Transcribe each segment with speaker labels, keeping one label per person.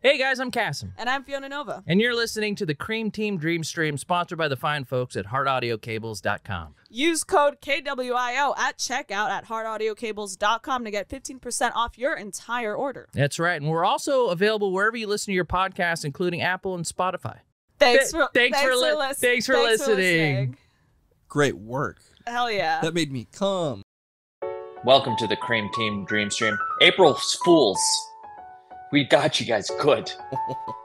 Speaker 1: Hey guys, I'm Cassim.
Speaker 2: And I'm Fiona Nova.
Speaker 1: And you're listening to the Cream Team Dream Stream, sponsored by the fine folks at heartaudiocables.com.
Speaker 2: Use code KWIO at checkout at heartaudiocables.com to get 15% off your entire order.
Speaker 1: That's right. And we're also available wherever you listen to your podcasts, including Apple and Spotify.
Speaker 2: Thanks for listening.
Speaker 3: Great work.
Speaker 2: Hell yeah.
Speaker 3: That made me come.
Speaker 4: Welcome to the Cream Team Dream Stream. April Fools. We got you guys good.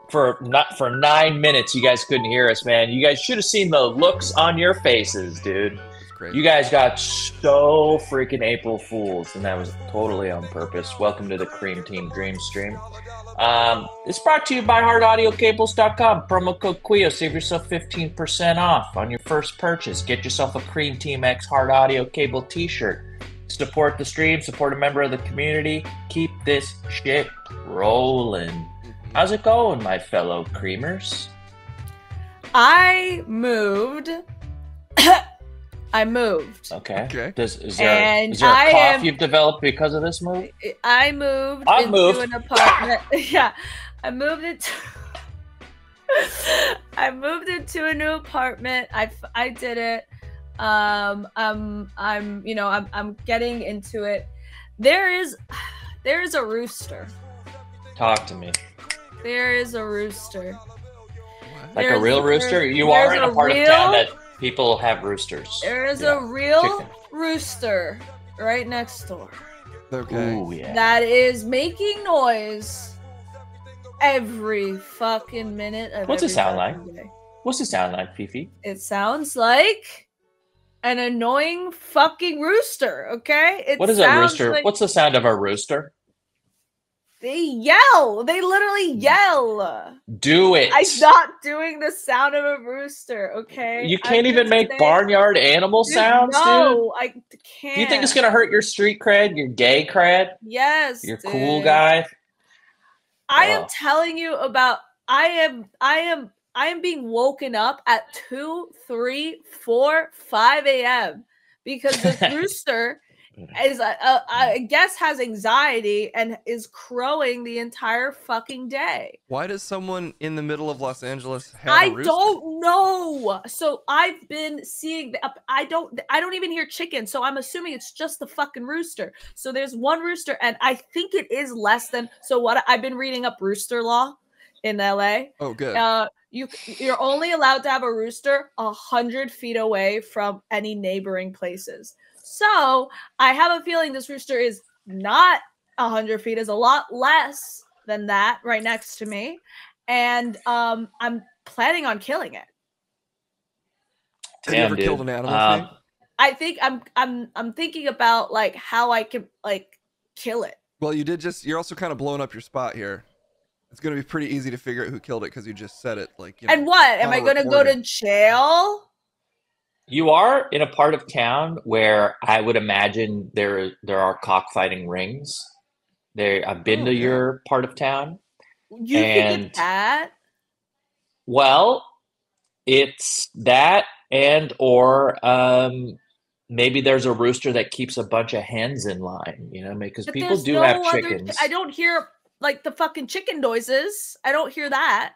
Speaker 4: For 9 minutes, you guys couldn't hear us, man. You guys should have seen the looks on your faces, dude.
Speaker 3: Great.
Speaker 4: You guys got so freaking April Fools, and that was totally on purpose. Welcome to the Cream Team Dream Stream. It's brought to you by heartaudiocables.com. Promo code QUIO. Save yourself 15% off on your first purchase. Get yourself a Cream Team X Heart Audio Cable t-shirt. Support the stream, support a member of the community. Keep this shit rolling. How's it going, my fellow creamers?
Speaker 2: I moved.
Speaker 4: Okay. Is there a cough you've developed because of this move?
Speaker 2: I moved into an apartment. Yeah. I moved into a new apartment. I did it. I'm getting into it. There is a rooster.
Speaker 4: Talk to me.
Speaker 2: There is a rooster.
Speaker 4: Like a real rooster? You are in a part of town that people have roosters.
Speaker 2: There is a real rooster right next door.
Speaker 3: Okay.
Speaker 4: Ooh, yeah.
Speaker 2: That is making noise every fucking minute of
Speaker 4: What's it sound like?
Speaker 2: day.
Speaker 4: What's it sound like, Fifi?
Speaker 2: It sounds like an annoying fucking rooster, okay?
Speaker 4: What is a rooster? Like, what's the sound of a rooster?
Speaker 2: They yell. They literally yell.
Speaker 4: Do it.
Speaker 2: I'm not doing the sound of a rooster, okay?
Speaker 4: You can't even make barnyard animal sounds, dude?
Speaker 2: No, I can't.
Speaker 4: Do you think it's going to hurt your street cred, your gay cred?
Speaker 2: Yes,
Speaker 4: Your cool guy?
Speaker 2: I am telling you about, I am being woken up at 2, 3, 4, 5 a.m. because this rooster is, I guess, has anxiety and is crowing the entire fucking day.
Speaker 3: Why does someone in the middle of Los Angeles have a rooster?
Speaker 2: I don't know. So I've been seeing, I don't even hear chicken. So I'm assuming it's just the fucking rooster. So there's one rooster, and I think it is less than. So what I've been reading up rooster law in LA.
Speaker 3: Oh, good.
Speaker 2: You're only allowed to have a rooster 100 feet away from any neighboring places. So I have a feeling this rooster is not 100 feet, is a lot less than that right next to me. And I'm planning on killing it.
Speaker 3: Have you ever killed an animal?
Speaker 2: I think I'm thinking about like how I can like kill it.
Speaker 3: Well, you're also kind of blowing up your spot here. It's going to be pretty easy to figure out who killed it because you just said it. Like, you know,
Speaker 2: and what? Am I going to go to jail?
Speaker 4: You are in a part of town where I would imagine there are cockfighting rings. I've been to your part of town.
Speaker 2: You think it's that?
Speaker 4: Well, it's that, and or maybe there's a rooster that keeps a bunch of hens in line. You know, because people do have chickens.
Speaker 2: I don't hear like the fucking chicken noises. I don't hear that.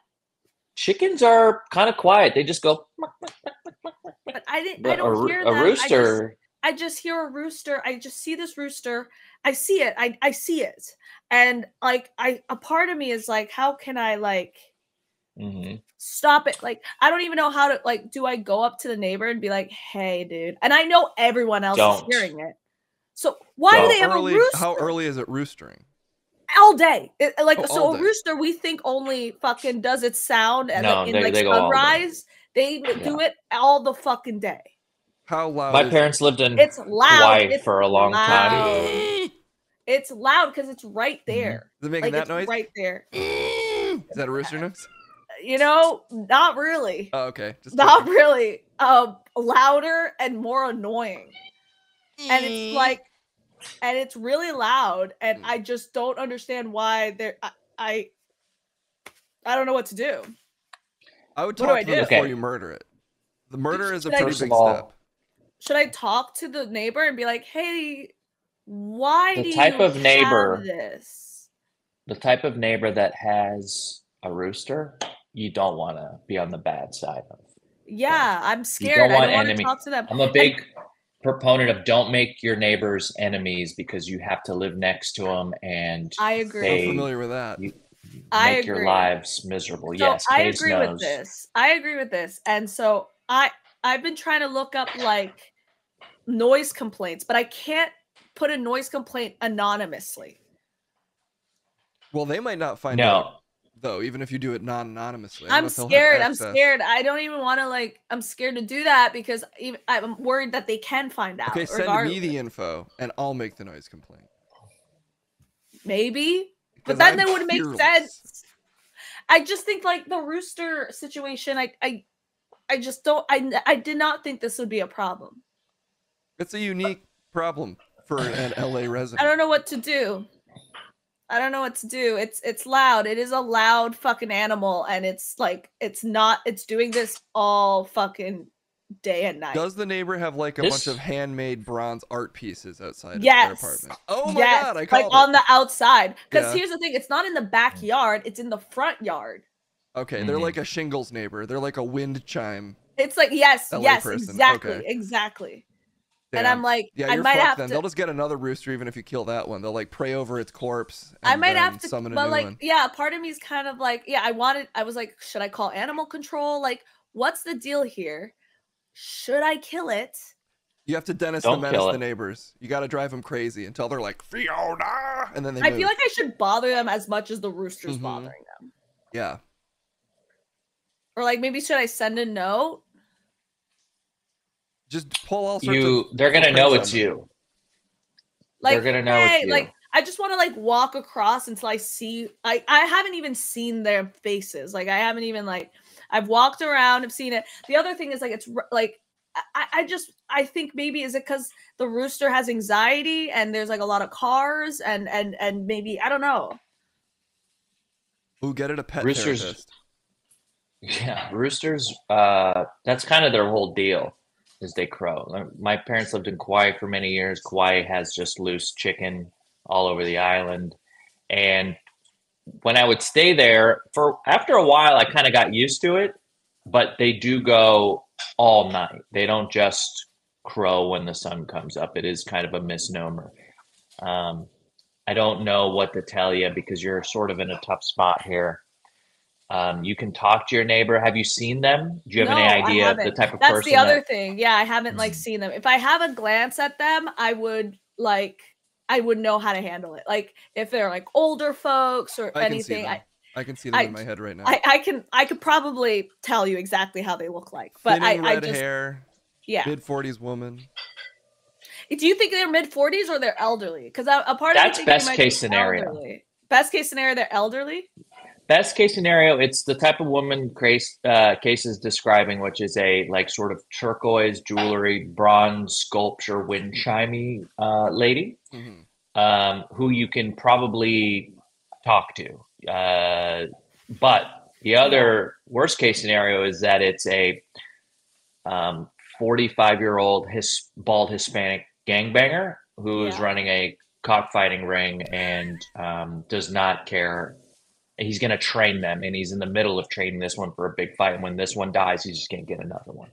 Speaker 4: Chickens are kind of quiet. They just go.
Speaker 2: But I don't hear that.
Speaker 4: A rooster.
Speaker 2: I just hear a rooster. I just see this rooster. I see it. I see it. And like a part of me is like, how can I like stop it? Like, I don't even know how to like, do I go up to the neighbor and be like, hey, dude? And I know everyone else is hearing it. So why do they have a rooster?
Speaker 3: How early is it roostering?
Speaker 2: All day. A rooster, we think only fucking does its sound and they sunrise. They do it all the fucking day.
Speaker 3: How loud?
Speaker 4: My parents lived in
Speaker 2: Hawaii
Speaker 4: for a long time.
Speaker 2: It's loud because it's right there.
Speaker 3: Is it making that noise?
Speaker 2: Right there.
Speaker 3: Is that a rooster noise?
Speaker 2: You know, not really.
Speaker 3: Oh, okay.
Speaker 2: Not really. Louder and more annoying. And it's like, and it's really loud, and I just don't understand why I don't know what to do.
Speaker 3: I would talk to them before you murder it. The murder is a pretty big step.
Speaker 2: Should I talk to the neighbor and be like, hey, why do you
Speaker 4: have
Speaker 2: this?
Speaker 4: the type of neighbor that has a rooster, you don't want to be on the bad side of.
Speaker 2: Yeah, I'm
Speaker 4: You
Speaker 2: scared.
Speaker 4: don't
Speaker 2: I
Speaker 4: want
Speaker 2: don't want to
Speaker 4: enemy.
Speaker 2: talk to them.
Speaker 4: I'm a big proponent of don't make your neighbors enemies because you have to live next to them and
Speaker 2: I agree.
Speaker 3: I'm
Speaker 4: they
Speaker 3: familiar with that.
Speaker 2: I
Speaker 4: make your
Speaker 2: agree.
Speaker 4: lives miserable.
Speaker 2: So
Speaker 4: Yes,
Speaker 2: I
Speaker 4: Case
Speaker 2: agree
Speaker 4: knows.
Speaker 2: with this. I agree with this. And so I've been trying to look up like noise complaints, but I can't put a noise complaint anonymously.
Speaker 3: Well, they might not find
Speaker 4: No.
Speaker 3: out though, even if you do it non-anonymously. I don't
Speaker 2: I'm
Speaker 3: know if they'll have
Speaker 2: scared. I'm
Speaker 3: access.
Speaker 2: scared. I don't even want to like. I'm scared to do that because I'm worried that they can find out.
Speaker 3: Okay, send
Speaker 2: regardless.
Speaker 3: me the info and I'll make the noise complaint.
Speaker 2: Maybe, but
Speaker 3: Because
Speaker 2: then
Speaker 3: I'm
Speaker 2: that would make
Speaker 3: fearless.
Speaker 2: sense. I just think like the rooster situation. I just don't. I did not think this would be a problem.
Speaker 3: It's a unique problem for an LA resident.
Speaker 2: I don't know what to do. I don't know what to do. It's loud. It is a loud fucking animal, and it's like it's doing this all fucking day and night.
Speaker 3: Does the neighbor have like a
Speaker 4: This-
Speaker 3: bunch of handmade bronze art pieces outside of
Speaker 2: Yes.
Speaker 3: their apartment? Oh my
Speaker 2: Yes,
Speaker 3: god, I
Speaker 2: like
Speaker 3: called
Speaker 2: on
Speaker 3: it.
Speaker 2: the outside. Because
Speaker 3: Yeah.
Speaker 2: here's the thing: it's not in the backyard; it's in the front yard.
Speaker 3: Okay, they're like a shingles neighbor. They're like a wind chime.
Speaker 2: It's like yes,
Speaker 3: LA
Speaker 2: yes,
Speaker 3: person.
Speaker 2: exactly,
Speaker 3: Okay.
Speaker 2: exactly.
Speaker 3: Damn.
Speaker 2: And I'm like,
Speaker 3: yeah,
Speaker 2: I
Speaker 3: you're
Speaker 2: might
Speaker 3: fucked
Speaker 2: have
Speaker 3: then.
Speaker 2: to.
Speaker 3: They'll just get another rooster even if you kill that one. They'll like pray over its corpse.
Speaker 2: I
Speaker 3: And
Speaker 2: might
Speaker 3: then
Speaker 2: have to,
Speaker 3: summon a
Speaker 2: but
Speaker 3: new
Speaker 2: like,
Speaker 3: one.
Speaker 2: yeah, part of me is kind of like, yeah, I was like, should I call animal control? Like, what's the deal here? Should I kill it?
Speaker 3: You have to Dennis
Speaker 4: Don't
Speaker 3: the Menace
Speaker 4: kill it.
Speaker 3: the neighbors. You got to drive them crazy until they're like Fiona, and then they
Speaker 2: I
Speaker 3: move.
Speaker 2: feel like I should bother them as much as the rooster's
Speaker 3: Mhm.
Speaker 2: bothering them.
Speaker 3: Yeah.
Speaker 2: Or like, maybe should I send a note?
Speaker 3: Just pull all sorts of.
Speaker 4: They're gonna know
Speaker 3: footprints
Speaker 4: it's
Speaker 3: on them.
Speaker 4: you.
Speaker 2: Like,
Speaker 4: They're gonna know
Speaker 2: hey,
Speaker 4: it's you.
Speaker 2: like, I just want to like walk across until I see. I haven't even seen their faces. Like, I haven't even like. I've walked around. I've seen it. The other thing is like it's like I think maybe is it because the rooster has anxiety and there's like a lot of cars and maybe I don't know.
Speaker 3: Ooh, get it a pet
Speaker 4: Roosters-
Speaker 3: therapist.
Speaker 4: Yeah, roosters. That's kind of their whole deal. Is they crow. My parents lived in Kauai for many years. Kauai has just loose chicken all over the island, and when I would stay there after a while, I kind of got used to it. But they do go all night. They don't just crow when the sun comes up. It is kind of a misnomer. I don't know what to tell you because you're sort of in a tough spot here. You can talk to your neighbor. Have you seen them? Do you have any
Speaker 2: No, I
Speaker 4: idea of the
Speaker 2: haven't.
Speaker 4: type of
Speaker 2: That's
Speaker 4: person
Speaker 2: the other
Speaker 4: that-
Speaker 2: thing. Yeah, I haven't like seen them. If I have a glance at them, I would know how to handle it. Like if they're like older folks or
Speaker 3: I can see
Speaker 2: anything,
Speaker 3: them. I can see them in my head right now.
Speaker 2: I could probably tell you exactly how they look like. But
Speaker 3: Thinning
Speaker 2: I
Speaker 3: red
Speaker 2: just
Speaker 3: hair,
Speaker 2: yeah.
Speaker 3: mid-40s woman.
Speaker 2: Do you think they're mid-40s or they're elderly? Because a part
Speaker 4: That's
Speaker 2: of me thinks
Speaker 4: best
Speaker 2: they might
Speaker 4: case
Speaker 2: be
Speaker 4: scenario.
Speaker 2: elderly. Best case scenario, they're elderly.
Speaker 4: Best case scenario, it's the type of woman Case is describing, which is a like sort of turquoise jewelry, bronze sculpture, wind chimey lady, who you can probably talk to. But the other worst case scenario is that it's a 45-year-old bald Hispanic gangbanger who is running a cockfighting ring and does not care. He's going to train them, and he's in the middle of training this one for a big fight. And when this one dies, he's just going to get another one.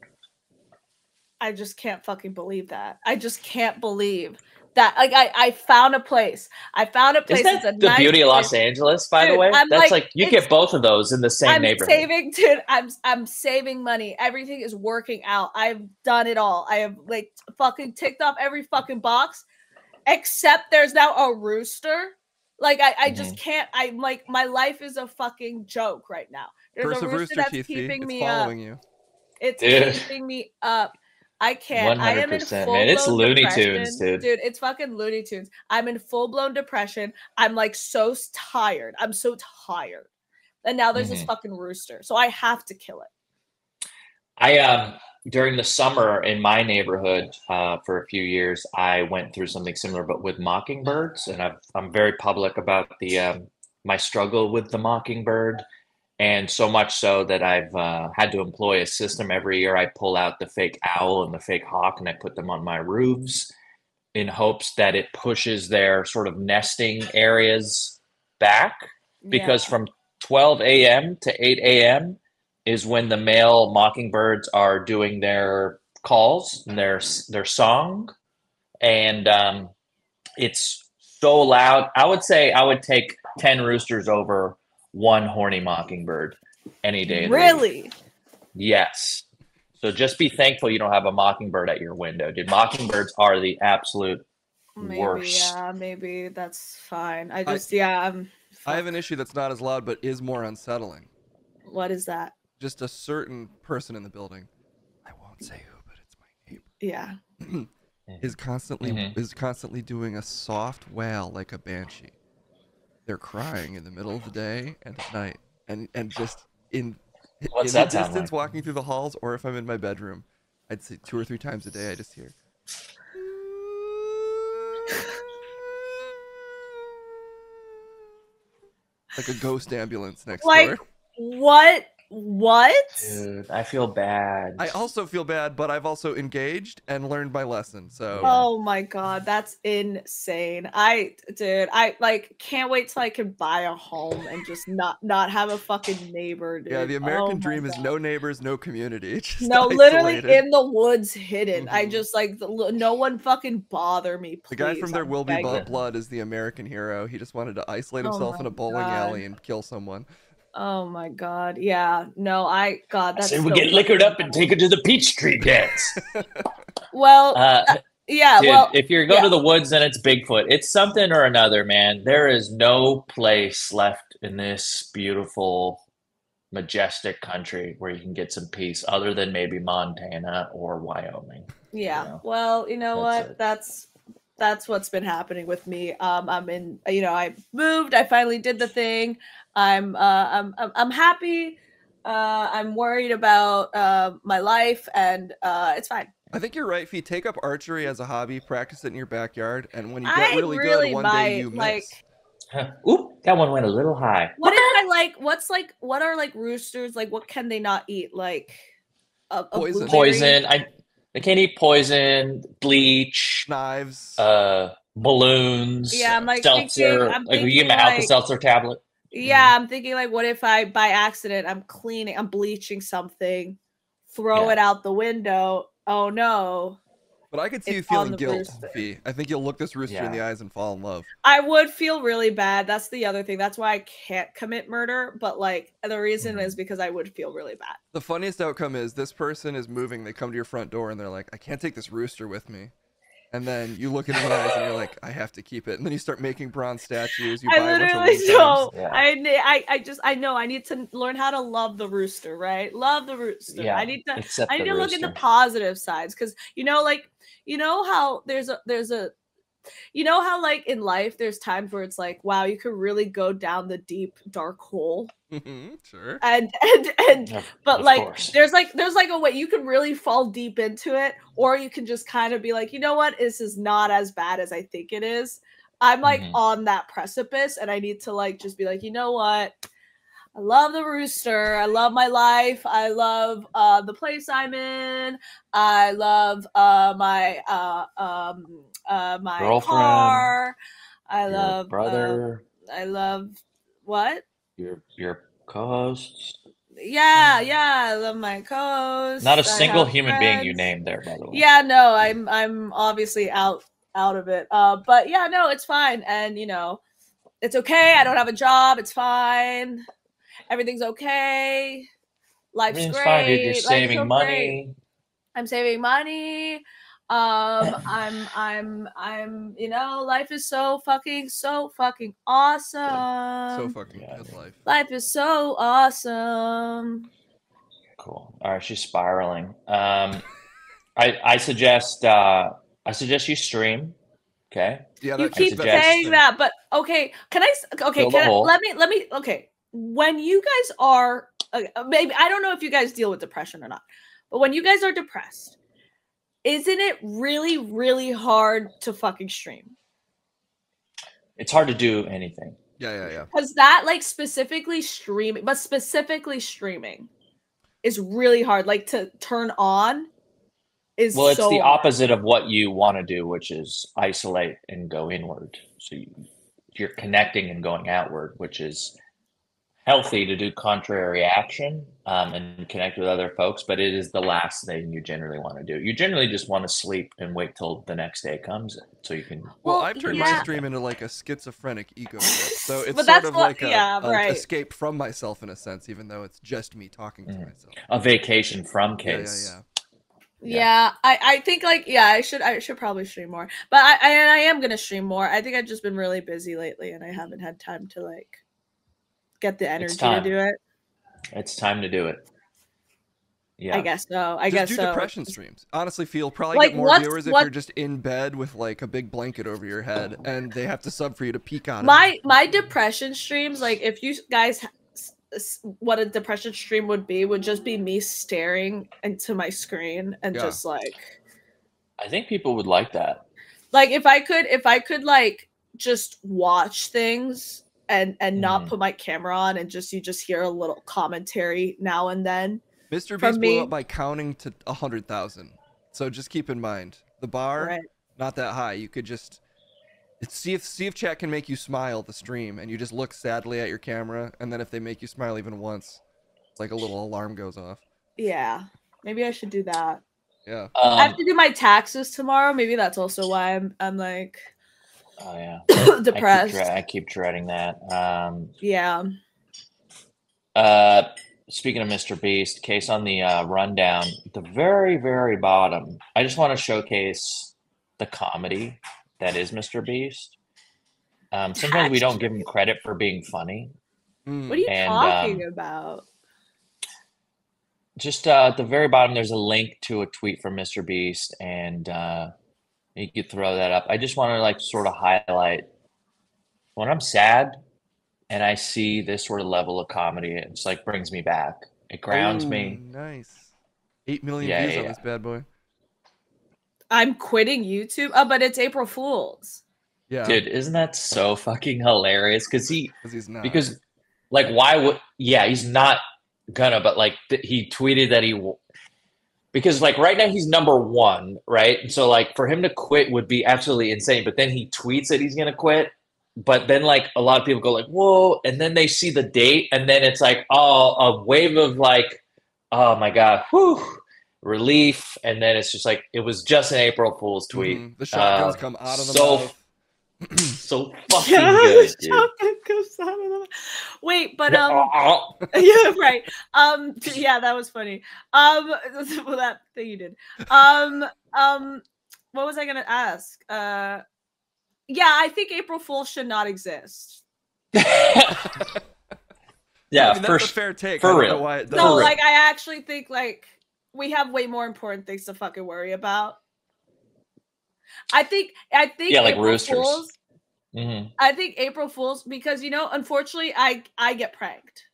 Speaker 2: I just can't fucking believe that. I just can't believe that. Like I found a place.
Speaker 4: Isn't that
Speaker 2: It's a
Speaker 4: the
Speaker 2: nice
Speaker 4: beauty of
Speaker 2: place.
Speaker 4: Los Angeles, by the
Speaker 2: Dude,
Speaker 4: way?
Speaker 2: I'm
Speaker 4: That's
Speaker 2: like,
Speaker 4: like you
Speaker 2: it's-
Speaker 4: get both of those in the same
Speaker 2: I'm
Speaker 4: neighborhood.
Speaker 2: saving, dude. I'm saving money. Everything is working out. I've done it all. I have like fucking ticked off every fucking box, except there's now a rooster. Like I just can't. I'm like my life is a fucking joke right now. There's
Speaker 3: Curse
Speaker 2: a
Speaker 3: of
Speaker 2: rooster
Speaker 3: Rooster
Speaker 2: that's
Speaker 3: Teeth.
Speaker 2: keeping
Speaker 3: It's
Speaker 2: me up.
Speaker 3: following you.
Speaker 2: It's
Speaker 4: Dude.
Speaker 2: keeping me up. I can't. I am in
Speaker 4: 100%,
Speaker 2: full
Speaker 4: man. It's
Speaker 2: blown
Speaker 4: Looney
Speaker 2: depression.
Speaker 4: Tunes, dude.
Speaker 2: Dude, it's fucking Looney Tunes. I'm in full blown depression. I'm like so tired. I'm so tired. And now there's this fucking rooster. So I have to kill it.
Speaker 4: I during the summer in my neighborhood for a few years, I went through something similar, but with mockingbirds, and I'm very public about the my struggle with the mockingbird, and so much so that I've had to employ a system every year. I pull out the fake owl and the fake hawk, and I put them on my roofs in hopes that it pushes their sort of nesting areas back because from 12 a.m. to 8 a.m. is when the male mockingbirds are doing their calls and their song, and it's so loud. I would say I would take 10 roosters over one horny mockingbird any day of the week.
Speaker 2: Really?
Speaker 4: Yes. So just be thankful you don't have a mockingbird at your window, dude. Mockingbirds are the absolute worst.
Speaker 2: Yeah, maybe that's fine. I
Speaker 3: have an issue that's not as loud, but is more unsettling.
Speaker 2: What is that?
Speaker 3: Just a certain person in the building. I won't say who, but it's my neighbor.
Speaker 2: Yeah.
Speaker 3: is constantly doing a soft wail like a banshee. They're crying in the middle of the day and at night, and just in the distance, walking through the halls, or if I'm in my bedroom, I'd say 2 or 3 times a day I just hear. Like a ghost ambulance next door.
Speaker 2: What?
Speaker 4: Dude, I feel bad.
Speaker 3: I also feel bad, but I've also engaged and learned my lesson. So.
Speaker 2: Oh my god, that's insane. I like can't wait till I can buy a home and just not have a fucking neighbor, dude.
Speaker 3: Yeah, the American dream is no neighbors, no community. Just
Speaker 2: literally in the woods, hidden. I just like no one fucking bother me, please.
Speaker 3: The guy from There Will Be Blood is the American hero. He just wanted to isolate himself in a bowling alley and kill someone.
Speaker 2: Oh my god, yeah. No, that's
Speaker 4: we get liquored up and take it to the Peachtree dance.
Speaker 2: Well, yeah,
Speaker 4: dude,
Speaker 2: well,
Speaker 4: if you're going to the woods, then it's Bigfoot. It's something or another, man. There is no place left in this beautiful, majestic country where you can get some peace other than maybe Montana or Wyoming.
Speaker 2: Yeah. You know? Well, you know what? That's what's been happening with me. I'm in, I moved, I finally did the thing. I'm happy. I'm worried about my life, and it's fine.
Speaker 3: I think you're right, Fee. Take up archery as a hobby, practice it in your backyard, and when you get really good, one day you miss.
Speaker 4: Oop, that one went a little high.
Speaker 2: What if I what are roosters, what can they not eat?
Speaker 3: Poison.
Speaker 4: Poison. They can't eat poison, bleach,
Speaker 3: knives,
Speaker 4: balloons,
Speaker 2: yeah, I'm
Speaker 4: seltzer. You give them an Alka-Seltzer tablet.
Speaker 2: Yeah, I'm thinking what if I by accident I'm bleaching something, throw it out the window. Oh no.
Speaker 3: But I could see you feeling guilt, Fee. I think you'll look this rooster in the eyes and fall in love.
Speaker 2: I would feel really bad. That's the other thing. That's why I can't commit murder. But the reason is because I would feel really bad.
Speaker 3: The funniest outcome is this person is moving. They come to your front door and they're like, I can't take this rooster with me. And then you look in the eyes and you're like, I have to keep it. And then you start making bronze statues. You buy a bunch of Wu-Tangs.
Speaker 2: I know I need to learn how to love the rooster, right? Love the rooster.
Speaker 4: Yeah,
Speaker 2: I need to look at the positive sides, because how in life there's times where it's like, wow, you could really go down the deep dark hole.
Speaker 3: Sure.
Speaker 2: But there's a way you can really fall deep into it, or you can just kind of be like, you know what, this is not as bad as I think it is. I'm on that precipice, and I need to just be like, you know what, I love the rooster, I love my life, I love the place I'm in, I love my my
Speaker 4: girlfriend,
Speaker 2: car, I
Speaker 4: your
Speaker 2: love
Speaker 4: brother,
Speaker 2: I love what?
Speaker 4: Your co-hosts.
Speaker 2: Yeah, I love my co-hosts.
Speaker 4: Not a single human being you named there, by the way.
Speaker 2: Yeah, no, I'm obviously out of it. But yeah, no, it's fine, and it's okay. I don't have a job. It's fine. Everything's okay. Life's great.
Speaker 4: Fine, dude. You're saving money.
Speaker 2: Great. I'm saving money. I'm life is so fucking awesome.
Speaker 3: So fucking good life.
Speaker 2: Life is so awesome.
Speaker 4: Cool. All right, she's spiraling. I suggest you stream. Okay.
Speaker 3: Yeah,
Speaker 2: you keep saying that, but okay. Let me. Okay. When you guys are maybe, I don't know if you guys deal with depression or not, but when you guys are depressed, isn't it really, really hard to fucking stream?
Speaker 4: It's hard to do anything.
Speaker 3: Yeah.
Speaker 2: Because that specifically streaming is really hard. To turn on is
Speaker 4: it's the opposite of what you want to do, which is isolate and go inward. So you you're connecting and going outward, which is healthy to do contrary action and connect with other folks, but it is the last thing you generally want to do. You generally just want to sleep and wait till the next day comes so you can.
Speaker 3: Well, I've turned my stream into like a schizophrenic ego trip, so it's sort of like an escape from myself in a sense, even though it's just me talking to myself.
Speaker 4: A vacation from Case.
Speaker 2: Yeah, I think like I should probably stream more, but I am gonna stream more. I think I've just been really busy lately, and I haven't had time to like get the energy to do it.
Speaker 4: It's time to do it. Yeah,
Speaker 2: I guess so.
Speaker 3: Just do depression streams. Honestly, probably like, get more viewers if you're just in bed with like a big blanket over your head, and they have to sub for you to peek on it.
Speaker 2: My depression streams, like if you guys. What a depression stream would just be me staring into my screen and just like.
Speaker 4: I think people would like that.
Speaker 2: Like if I could like just watch things and not put my camera on and you just hear a little commentary now and then.
Speaker 3: Mr. Beast blew up by counting to 100,000. So just keep in mind the bar not that high. You could just. See if chat can make you smile the stream, and you just look sadly at your camera, and then if they make you smile even once, like a little alarm goes off.
Speaker 2: Yeah, maybe I should do that.
Speaker 3: Yeah,
Speaker 2: I have to do my taxes tomorrow. Maybe that's also why I'm like, depressed.
Speaker 4: I keep dreading that.
Speaker 2: Yeah.
Speaker 4: Speaking of Mr. Beast, Case on the rundown, at the very, very bottom, I just want to showcase the comedy that is Mr. Beast. Sometimes we don't give him credit for being funny.
Speaker 2: What are you talking about?
Speaker 4: Just at the very bottom, there's a link to a tweet from Mr. Beast, and you could throw that up. I just want to like sort of highlight when I'm sad and I see this sort of level of comedy. It's like brings me back. It grounds me.
Speaker 3: Nice. 8 million views on this bad boy.
Speaker 2: I'm quitting YouTube. Oh, but it's April Fool's.
Speaker 3: Yeah,
Speaker 4: dude, isn't that so fucking hilarious? Because he's not. Because like, why would? Yeah, he's not gonna. But like, he tweeted that because like right now he's #1, right? And so like for him to quit would be absolutely insane. But then he tweets that he's gonna quit. But then like a lot of people go like, whoa, and then they see the date, and then it's like, oh, a wave of like, oh my god, whew. Relief, and then it's just like it was just an April Fool's tweet.
Speaker 3: The shotguns come out of the mouth.
Speaker 4: So fucking good, dude.
Speaker 2: Shotgun comes out of the mouth. Wait, but yeah, right. Yeah, that was funny. Well, that thing you did. What was I gonna ask? Yeah, I think April Fool's should not exist.
Speaker 4: Yeah,
Speaker 3: I mean, that's a fair take.
Speaker 4: For real.
Speaker 3: Know why it
Speaker 2: no, like I actually think like. We have way more important things to fucking worry about. I think
Speaker 4: yeah,
Speaker 2: April
Speaker 4: like Roosters.
Speaker 2: Fools, I think April Fools because unfortunately I get pranked.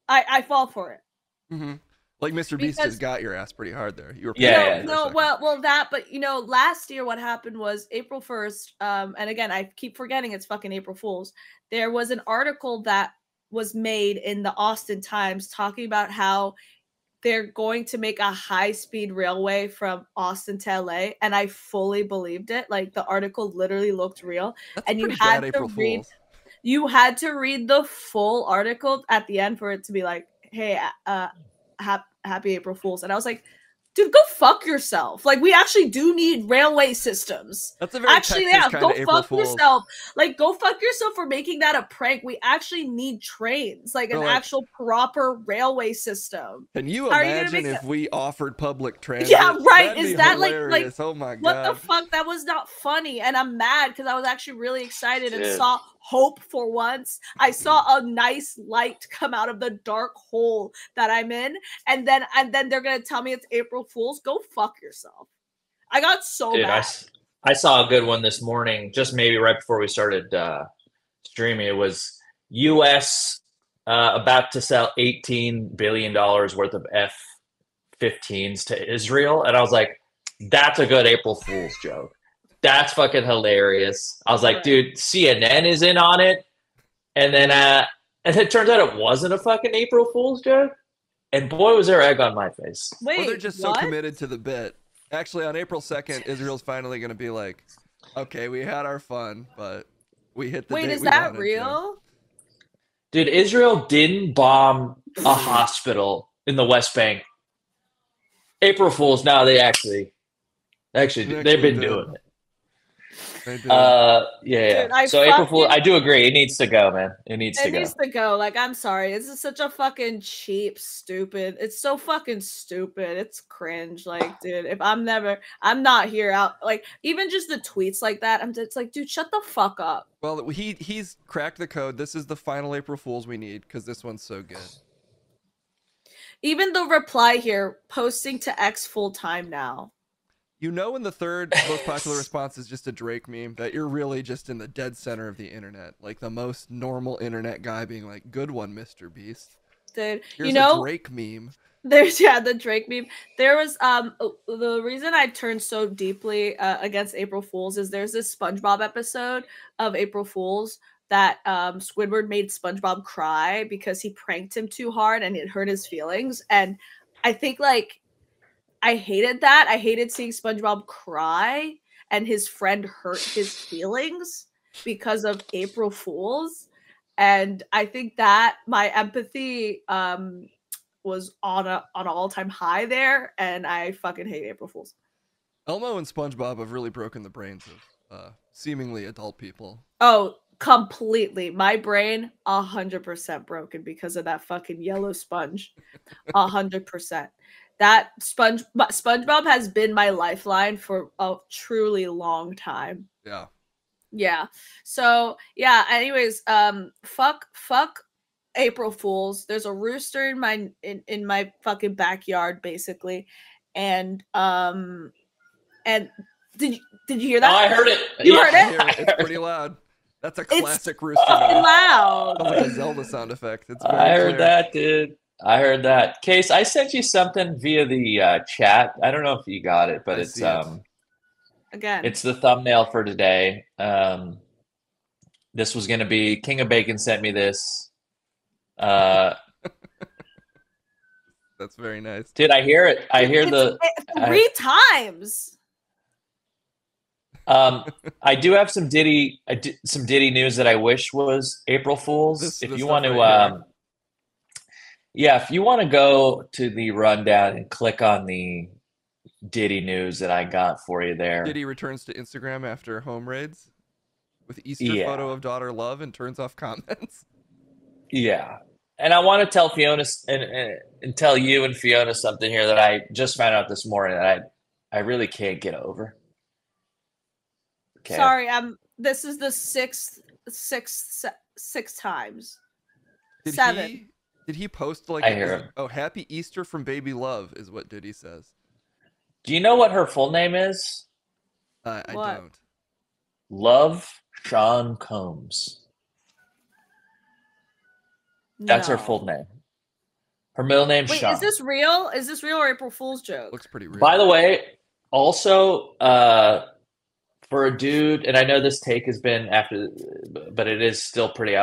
Speaker 2: I fall for it.
Speaker 3: Like Mr. Beast just got your ass pretty hard there. You were
Speaker 2: well that, but last year what happened was April 1st, and again I keep forgetting it's fucking April Fools. There was an article that was made in the Austin Times talking about how they're going to make a high-speed railway from Austin to LA, and I fully believed it. Like the article literally looked real, and you had to read the full article at the end for it to be like, "Hey, happy April Fools," and I was like, dude, go fuck yourself. Like, we actually do need railway systems.
Speaker 3: That's a very Texas kind
Speaker 2: go
Speaker 3: of April
Speaker 2: fuck
Speaker 3: Fool's.
Speaker 2: yourself. Like, go fuck yourself for making that a prank. We actually need trains, like an actual proper railway system.
Speaker 3: Can you imagine if we offered public transit?
Speaker 2: Yeah, right.
Speaker 3: That'd
Speaker 2: Is that
Speaker 3: hilarious.
Speaker 2: like
Speaker 3: oh my god?
Speaker 2: What the fuck? That was not funny, and I'm mad because I was actually really excited and saw hope for once. I saw a nice light come out of the dark hole that I'm in, and then they're gonna tell me it's April Fool's. Go fuck yourself. I got so mad.
Speaker 4: I saw a good one this morning, just maybe right before we started streaming. It was U.S. About to sell $18 billion worth of F-15s to Israel, and I was like, that's a good April Fool's joke. That's fucking hilarious. I was like, dude, CNN is in on it. And then and it turns out it wasn't a fucking April Fool's joke. And boy, was there egg on my face.
Speaker 2: Wait,
Speaker 3: well, they're just so committed to the bit. Actually, on April 2nd, Israel's finally going to be like, okay, we had our fun, but We hit the
Speaker 2: Wait,
Speaker 3: date
Speaker 2: is
Speaker 3: we
Speaker 2: that
Speaker 3: wanted
Speaker 2: real?
Speaker 4: Dude, Israel didn't bomb a hospital in the West Bank. April Fools, no, they've been doing it.
Speaker 3: They did.
Speaker 4: Yeah.
Speaker 2: Dude,
Speaker 4: So April Fool, I do agree. It needs to go, man. It needs to go.
Speaker 2: Like, I'm sorry. This is such a fucking cheap, stupid. It's so fucking stupid. It's cringe. Like, dude, if I'm not here out. Like, even just the tweets like that, it's like, dude, shut the fuck up.
Speaker 3: Well, he's cracked the code. This is the final April Fools we need because this one's so good.
Speaker 2: Even the reply here, posting to X full time now.
Speaker 3: You know, in the third most popular response is just a Drake meme, that you're really just in the dead center of the internet. Like the most normal internet guy being like, good one, Mr. Beast.
Speaker 2: Dude,
Speaker 3: Here's a Drake meme.
Speaker 2: There's the Drake meme. There was the reason I turned so deeply against April Fools is there's this SpongeBob episode of April Fools that Squidward made SpongeBob cry because he pranked him too hard and it hurt his feelings. And I think like I hated that. I hated seeing SpongeBob cry and his friend hurt his feelings because of April Fools. And I think that my empathy was on an all-time high there, and I fucking hate April Fools.
Speaker 3: Elmo and SpongeBob have really broken the brains of seemingly adult people.
Speaker 2: Oh, completely. My brain 100% broken because of that fucking yellow sponge. 100%. That SpongeBob has been my lifeline for a truly long time.
Speaker 3: Yeah.
Speaker 2: Yeah. So yeah. Anyways, fuck April Fools. There's a rooster in my fucking backyard, basically, and did you hear that?
Speaker 4: Oh, I heard it.
Speaker 2: You heard it?
Speaker 3: It's pretty loud. That's a classic rooster.
Speaker 2: Loud.
Speaker 3: Sounds like a Zelda sound effect. It's very
Speaker 4: I heard
Speaker 3: clear.
Speaker 4: that, dude. I heard that. Case, I sent you something via the chat. I don't know if you got it, but it's
Speaker 2: again.
Speaker 4: It's the thumbnail for today. This was going to be King of Bacon sent me this.
Speaker 3: That's very nice.
Speaker 4: Dude, I hear it. I hear
Speaker 2: three times.
Speaker 4: I do have some Diddy news that I wish was April Fools. If you want to, if you want to go to the rundown and click on the Diddy news that I got for you there.
Speaker 3: Diddy returns to Instagram after home raids with Easter photo of daughter Love and turns off comments.
Speaker 4: Yeah. And I want to tell Fiona and tell you and Fiona something here that I just found out this morning that I really can't get over. Okay.
Speaker 2: Sorry, this is the sixth times. Seven.
Speaker 3: Did he post like
Speaker 4: I hear him.
Speaker 3: Oh, happy Easter from baby Love is what Diddy says.
Speaker 4: Do you know what her full name is?
Speaker 3: I don't.
Speaker 4: Love Sean Combs. That's her full name. Her middle name's Sean.
Speaker 2: Wait, is this real? Is this real or April Fool's joke?
Speaker 3: Looks pretty real.
Speaker 4: By the way, also for a dude, and I know this take has been after, but it is still pretty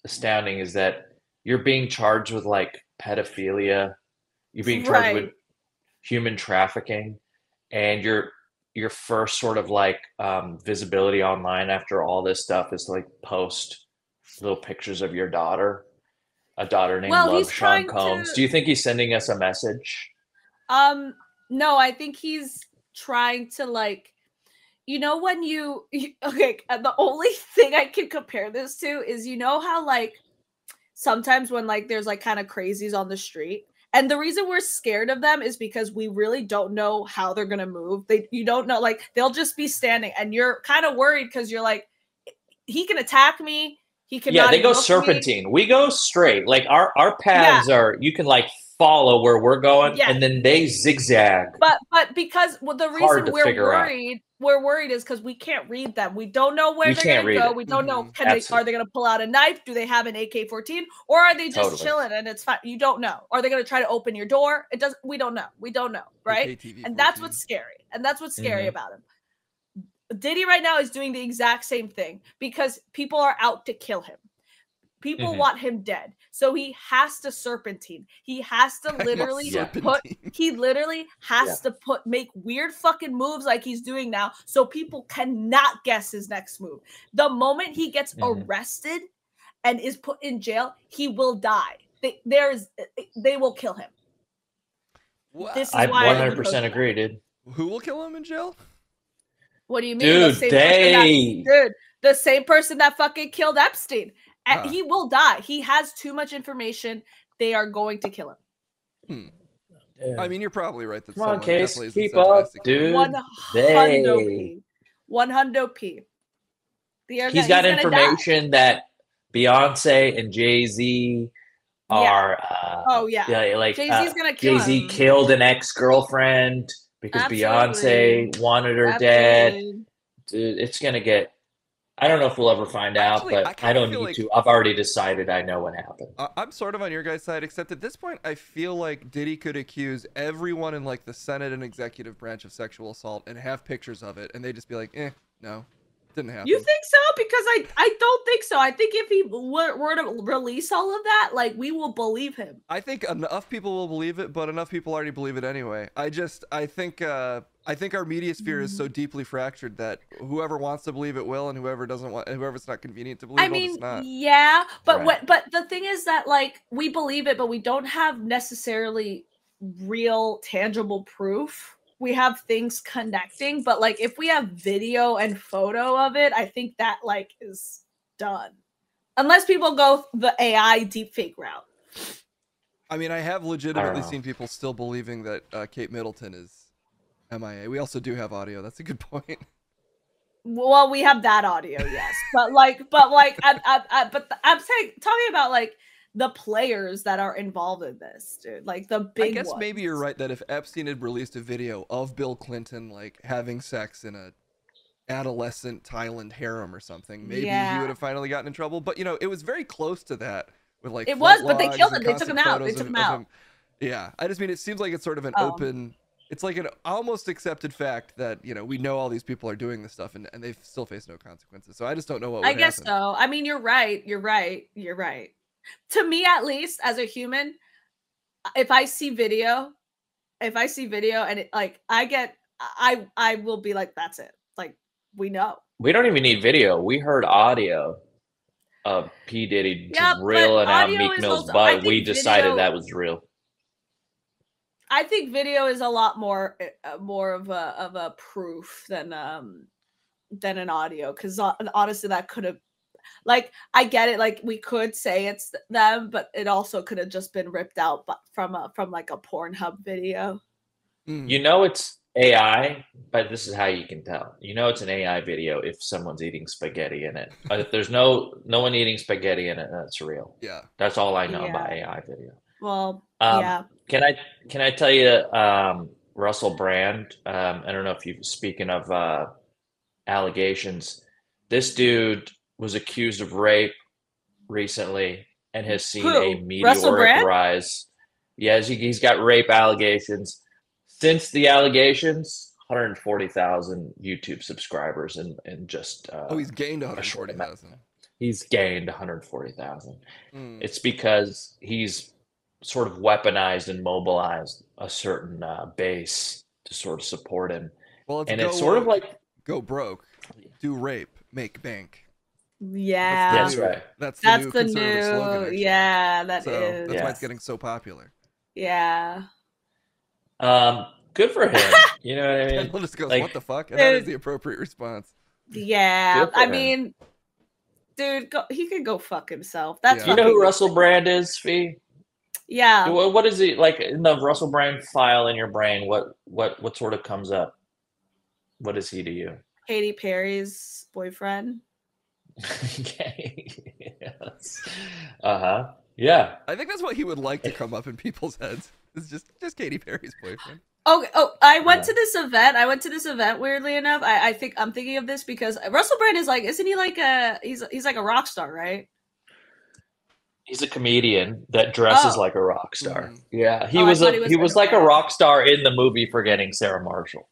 Speaker 4: astounding, is that you're being charged with like pedophilia. You're being charged with human trafficking, and your first sort of like visibility online after all this stuff is to like post little pictures of your daughter, a daughter named Love Sean Combs. Do you think he's sending us a message?
Speaker 2: No, I think he's trying to like, when the only thing I can compare this to is, how like sometimes when like there's like kind of crazies on the street, and the reason we're scared of them is because we really don't know how they're gonna move. You don't know, like they'll just be standing, and you're kind of worried because you're like, he can attack me. He can.
Speaker 4: Yeah, they go serpentine. We go straight. Like our paths are. You can like follow where we're going, and then they zigzag.
Speaker 2: But because the reason we're worried is because we can't read them. We don't know where they're going to go. We don't know. Are they going to pull out a knife? Do they have an AK-14, or are they just chilling and it's fine? You don't know. Are they going to try to open your door? We don't know. We don't know, right? And that's what's scary. And that's what's scary about him. Diddy right now is doing the exact same thing because people are out to kill him. People want him dead. So he has to serpentine. He has to literally he literally has to make weird fucking moves like he's doing now so people cannot guess his next move. The moment he gets arrested and is put in jail, he will die. They will kill him. This is
Speaker 4: I
Speaker 2: why
Speaker 4: 100% agree, dude.
Speaker 3: Who will kill him in jail?
Speaker 2: What do you mean?
Speaker 4: Dude,
Speaker 2: the same person that fucking killed Epstein. He will die. He has too much information. They are going to kill him.
Speaker 3: I mean, you're probably right. That
Speaker 4: Come on, Case.
Speaker 3: definitely
Speaker 4: Keep up, dude.
Speaker 2: 100p.
Speaker 4: He's got information that Beyonce and Jay-Z are.
Speaker 2: Jay-Z's gonna kill him.
Speaker 4: Jay-Z killed an ex-girlfriend because Beyonce wanted her dead. Dude, it's gonna get. I don't know if we'll ever find out, but I don't need to. I've already decided I know what happened.
Speaker 3: I'm sort of on your guys' side, except at this point, I feel like Diddy could accuse everyone in like the Senate and executive branch of sexual assault and have pictures of it, and they just be like, no, didn't happen.
Speaker 2: You think so? Because I don't think so. I think if he were to release all of that, like, we will believe him.
Speaker 3: I think enough people will believe it, but enough people already believe it anyway. I think our media sphere is so deeply fractured that whoever wants to believe it will, and whoever doesn't want, whoever it's not convenient to believe, it's not.
Speaker 2: Yeah, but but the thing is that, like, we believe it, but we don't have necessarily real tangible proof. We have things connecting, but like if we have video and photo of it, I think that like is done. Unless people go the AI deepfake route.
Speaker 3: I mean, I have legitimately seen people still believing that Kate Middleton is MIA. We also do have audio. That's a good point.
Speaker 2: Well, we have that audio, yes, but I'm saying, talking about like the players that are involved in this, dude, like the big.
Speaker 3: I guess maybe you're right that if Epstein had released a video of Bill Clinton like having sex in a adolescent Thailand harem or something, maybe he would have finally gotten in trouble. But you know, it was very close to that with like
Speaker 2: but they killed him. They took him out. They took him out.
Speaker 3: Yeah, I just mean it seems like it's sort of an open. It's like an almost accepted fact that, you know, we know all these people are doing this stuff and they still face no consequences. So I just don't know what would happen.
Speaker 2: I guess so. I mean, you're right. To me, at least, as a human, if I see video and it, like, I will be like, that's it. Like, we know.
Speaker 4: We don't even need video. We heard audio of P. Diddy drilling out Meek Mill's butt. We decided that was real.
Speaker 2: I think video is a lot more of a proof than an audio, because honestly, that could have, like, I get it, like, we could say it's them, but it also could have just been ripped out from like a Pornhub video.
Speaker 4: You know it's AI, but this is how you can tell. You know it's an AI video if someone's eating spaghetti in it. But if there's no one eating spaghetti in it, that's real.
Speaker 3: Yeah,
Speaker 4: that's all I know about AI video.
Speaker 2: Well, yeah.
Speaker 4: Can I tell you, Russell Brand? I don't know if you've speaking of allegations. This dude was accused of rape recently and has seen a meteoric rise. Yeah, he's got rape allegations. Since the allegations, 140,000 YouTube subscribers and just
Speaker 3: he's gained 140,000.
Speaker 4: He's gained 140,000. It's because he's sort of weaponized and mobilized a certain base to sort of support him.
Speaker 3: Well,
Speaker 4: it's sort of like
Speaker 3: go broke, do rape, make bank.
Speaker 2: Yeah,
Speaker 4: that's right.
Speaker 3: That's the new conservative slogan. Actually.
Speaker 2: Yeah, that's why
Speaker 3: it's getting so popular.
Speaker 2: Yeah.
Speaker 4: Good for him. You know what I mean?
Speaker 3: He'll just go, like, what the fuck? And that is the appropriate response.
Speaker 2: Yeah, I mean, dude, he could go fuck himself. That's
Speaker 4: you know who Russell Brand is, Fee?
Speaker 2: Yeah.
Speaker 4: What is he like in the Russell Brand file in your brain? What sort of comes up? What is he to you?
Speaker 2: Katy Perry's boyfriend.
Speaker 4: Yes. Yeah.
Speaker 3: I think that's what he would like to come up in people's heads. It's just Katy Perry's boyfriend.
Speaker 2: I went to this event. Weirdly enough, I think I'm thinking of this because Russell Brand is like, isn't he like he's like a rock star, right?
Speaker 4: He's a comedian that dresses like a rock star. Yeah, he was like a rock star in the movie Forgetting Sarah Marshall.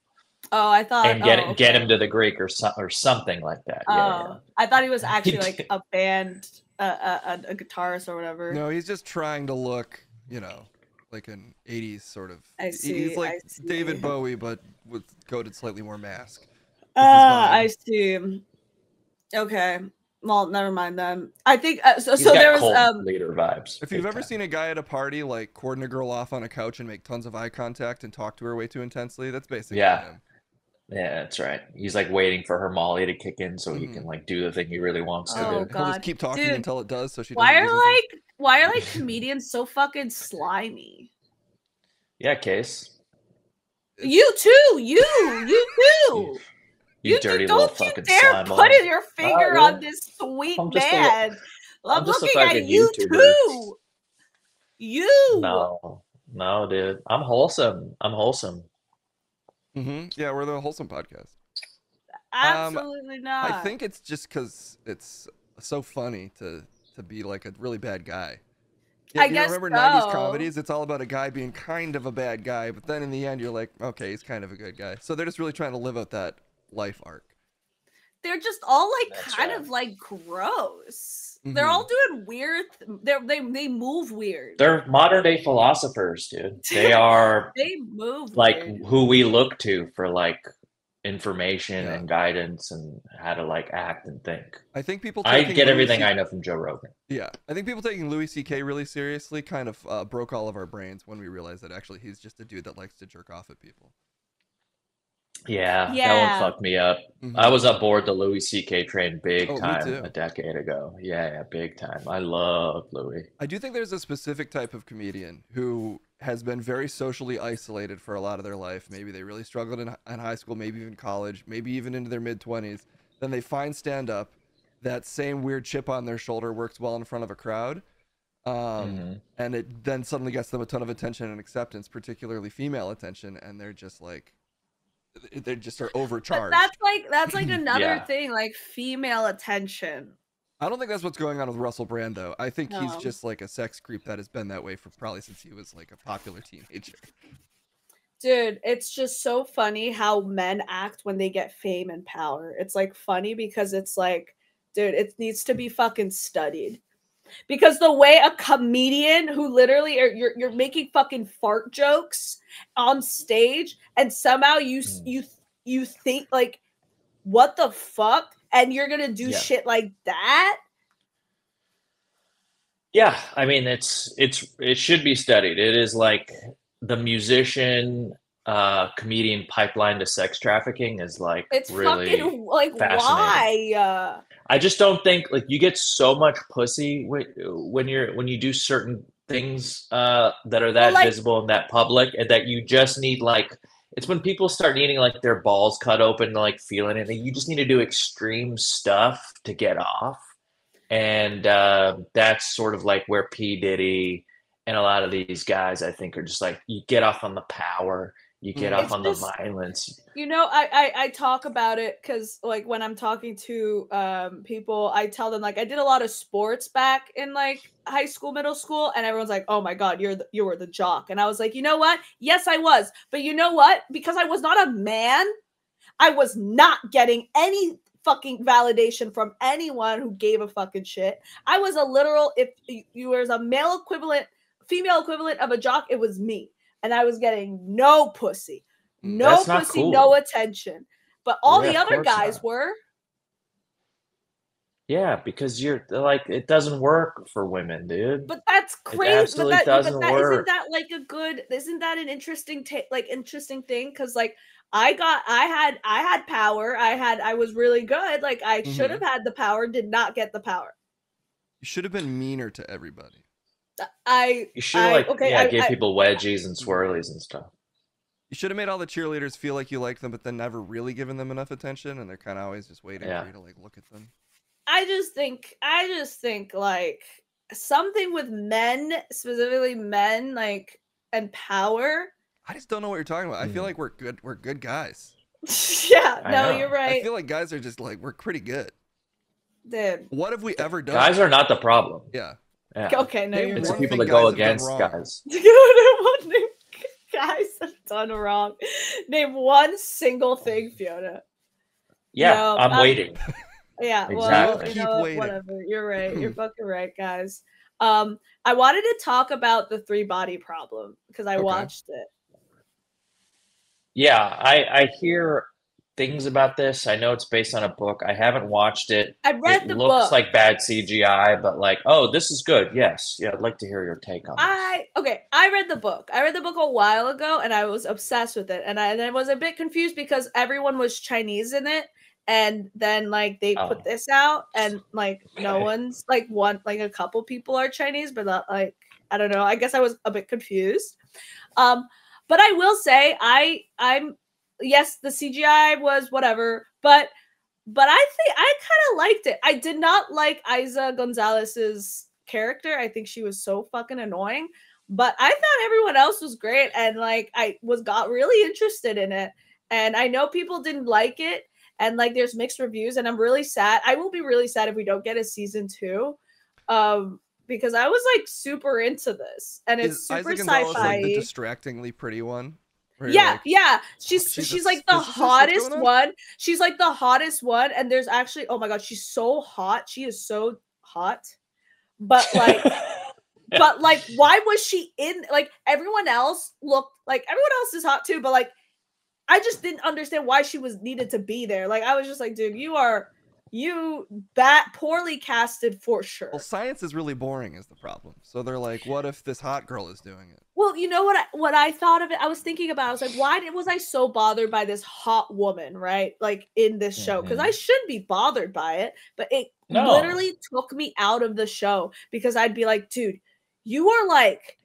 Speaker 2: Oh, I thought
Speaker 4: and get him to the Greek or something like that. Yeah.
Speaker 2: I thought he was actually like a band a guitarist or whatever.
Speaker 3: No, he's just trying to look, you know, like an 80s sort of.
Speaker 2: I see.
Speaker 3: He's like David Bowie, but with coated slightly more mask.
Speaker 2: I see. Okay. Well, never mind then. I think so there was
Speaker 4: leader vibes.
Speaker 3: If you've ever seen a guy at a party like courting a girl off on a couch and make tons of eye contact and talk to her way too intensely, that's basically him.
Speaker 4: Yeah, that's right. He's like waiting for her Molly to kick in so he can like do the thing he really wants to do.
Speaker 2: God.
Speaker 3: He'll just keep talking until it does. So she.
Speaker 2: Why are comedians so fucking slimy?
Speaker 4: Yeah, Case.
Speaker 2: You too. You too.
Speaker 4: You dirty little fucking
Speaker 2: slime. Don't you dare put your finger on this sweet man. I'm looking at you too. You.
Speaker 4: No, dude. I'm wholesome.
Speaker 3: Yeah, we're the wholesome podcast.
Speaker 2: Absolutely not.
Speaker 3: I think it's just because it's so funny to be like a really bad guy. Yeah, I guess remember 90s comedies? It's all about a guy being kind of a bad guy, but then in the end you're like, okay, he's kind of a good guy. So they're just really trying to live out that life arc.
Speaker 2: They're just all like kind of like gross. They're all doing weird. They move weird.
Speaker 4: They're modern day philosophers, dude. They are.
Speaker 2: They move
Speaker 4: like
Speaker 2: weird.
Speaker 4: Who we look to for like information and guidance and how to like act and think.
Speaker 3: I think people.
Speaker 4: I get everything I know from Joe Rogan.
Speaker 3: Yeah, I think people taking Louis C.K. really seriously kind of broke all of our brains when we realized that actually he's just a dude that likes to jerk off at people.
Speaker 4: Yeah, that one fucked me up. I was aboard the Louis C.K. train big time a decade ago. Yeah, big time. I love Louis.
Speaker 3: I do think there's a specific type of comedian who has been very socially isolated for a lot of their life. Maybe they really struggled in high school, maybe even college, maybe even into their mid-20s. Then they find stand-up. That same weird chip on their shoulder works well in front of a crowd. And it then suddenly gets them a ton of attention and acceptance, particularly female attention, and they're just like, they just are overcharged.
Speaker 2: But that's like another thing, like female attention.
Speaker 3: I don't think that's what's going on with Russell Brand, though. I think he's just like a sex creep that has been that way for probably since he was like a popular teenager.
Speaker 2: Dude, it's just so funny how men act when they get fame and power. It's like funny because it's like, dude, it needs to be fucking studied. Because the way a comedian who literally you're making fucking fart jokes on stage and somehow you think like, what the fuck, and you're gonna do shit like that.
Speaker 4: Yeah, I mean it should be studied. It is like the musician comedian pipeline to sex trafficking is like
Speaker 2: it's
Speaker 4: really
Speaker 2: fucking like why.
Speaker 4: I just don't think like you get so much pussy when you do certain things that are that visible and that public, and that you just need like, it's when people start needing like their balls cut open to like feel anything. You just need to do extreme stuff to get off, and that's sort of like where P. Diddy and a lot of these guys I think are just like, you get off on the power. You get off on the violence.
Speaker 2: You know, I talk about it because like when I'm talking to people, I tell them like I did a lot of sports back in like high school, middle school, and everyone's like, "Oh my god, you were the jock." And I was like, "You know what? Yes, I was. But you know what? Because I was not a man, I was not getting any fucking validation from anyone who gave a fucking shit. I was a literal, if you were a male equivalent, female equivalent of a jock, it was me. And I was getting no pussy, no pussy, cool. No attention. But all the other guys were.
Speaker 4: Yeah, because you're like, it doesn't work for women, dude.
Speaker 2: But that's crazy.
Speaker 4: It absolutely doesn't work.
Speaker 2: Isn't that like a good? Isn't that an interesting interesting thing? Because like I had power. I was really good. Like I should have had the power. Did not get the power.
Speaker 3: You should have been meaner to everybody.
Speaker 4: You should give people wedgies and swirlies and stuff.
Speaker 3: You should have made all the cheerleaders feel like you like them, but then never really given them enough attention, and they're kind of always just waiting for you to like look at them.
Speaker 2: I just think like something with men, specifically men, like, and power.
Speaker 3: I just don't know what you're talking about. I feel like we're good guys.
Speaker 2: You're right.
Speaker 3: I feel like guys are just like, we're pretty good.
Speaker 2: Dude,
Speaker 3: what have we ever done?
Speaker 4: Guys are not the problem.
Speaker 3: Yeah.
Speaker 2: Okay, no,
Speaker 3: you're
Speaker 4: it's the people that go against guys.
Speaker 2: Guys have done wrong. Name one single thing, Fiona.
Speaker 4: Yeah, I'm waiting.
Speaker 2: Yeah, well,
Speaker 4: Exactly.
Speaker 2: you know what, whatever. You're right. You're fucking right, guys. I wanted to talk about the 3-body problem because I watched it.
Speaker 4: Yeah, I hear things about this. I know it's based on a book. I haven't watched it.
Speaker 2: I read the book.
Speaker 4: It looks like bad CGI, but like, oh, this is good. Yes. Yeah, I'd like to hear your take on this.
Speaker 2: I read the book. I read the book a while ago and I was obsessed with it. And I was a bit confused because everyone was Chinese in it. And then like they put this out and like no one's like a couple people are Chinese, but not like, I don't know. I guess I was a bit confused. But I will say I'm yes, the CGI was whatever, but I think I kind of liked it. I did not like Isa Gonzalez's character. I think she was so fucking annoying, but I thought everyone else was great and like I got really interested in it. And I know people didn't like it. And like there's mixed reviews and I'm really sad. I will be really sad if we don't get a season 2. Because I was like super into this. And it's super sci-fi.
Speaker 3: Like the distractingly pretty one?
Speaker 2: Yeah, yeah. She's like the hottest one. She's like the hottest one. And there's actually, oh my god, she's so hot. She is so hot. But like but like why was she in like everyone else looked like everyone else is hot too, but like I just didn't understand why she was needed to be there. Like, I was just like, dude, you poorly casted for sure.
Speaker 3: Well, science is really boring is the problem. So they're like, what if this hot girl is doing it?
Speaker 2: Well, you know what I thought of it? I was thinking about, I was like, why was I so bothered by this hot woman, right? Like in this show? Because I shouldn't be bothered by it, but it literally took me out of the show because I'd be like, dude, you are like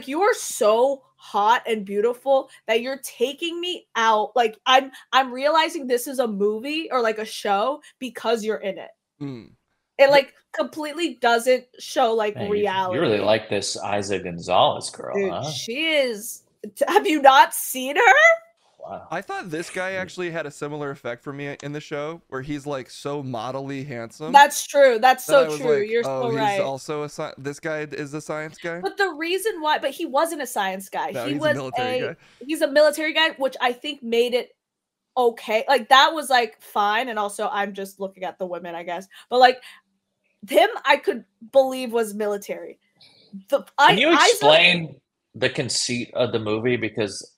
Speaker 2: you are so hot and beautiful that you're taking me out. Like I'm realizing this is a movie or like a show because you're in it. It like completely doesn't show like reality.
Speaker 4: You really like this Isa Gonzalez girl,
Speaker 2: dude,
Speaker 4: huh?
Speaker 2: She is. Have you not seen her?
Speaker 4: Wow.
Speaker 3: I thought this guy actually had a similar effect for me in the show where he's like so modelly handsome.
Speaker 2: That's true. That's so true.
Speaker 3: Like,
Speaker 2: you're so right.
Speaker 3: He's also this guy is a science guy.
Speaker 2: But the reason why, but he wasn't a science guy.
Speaker 3: No,
Speaker 2: he
Speaker 3: he's
Speaker 2: was
Speaker 3: a military guy.
Speaker 2: He's a military guy, which I think made it okay. Like that was like fine. And also I'm just looking at the women, I guess. But like him, I could believe was military.
Speaker 4: Can you explain the conceit of the movie? Because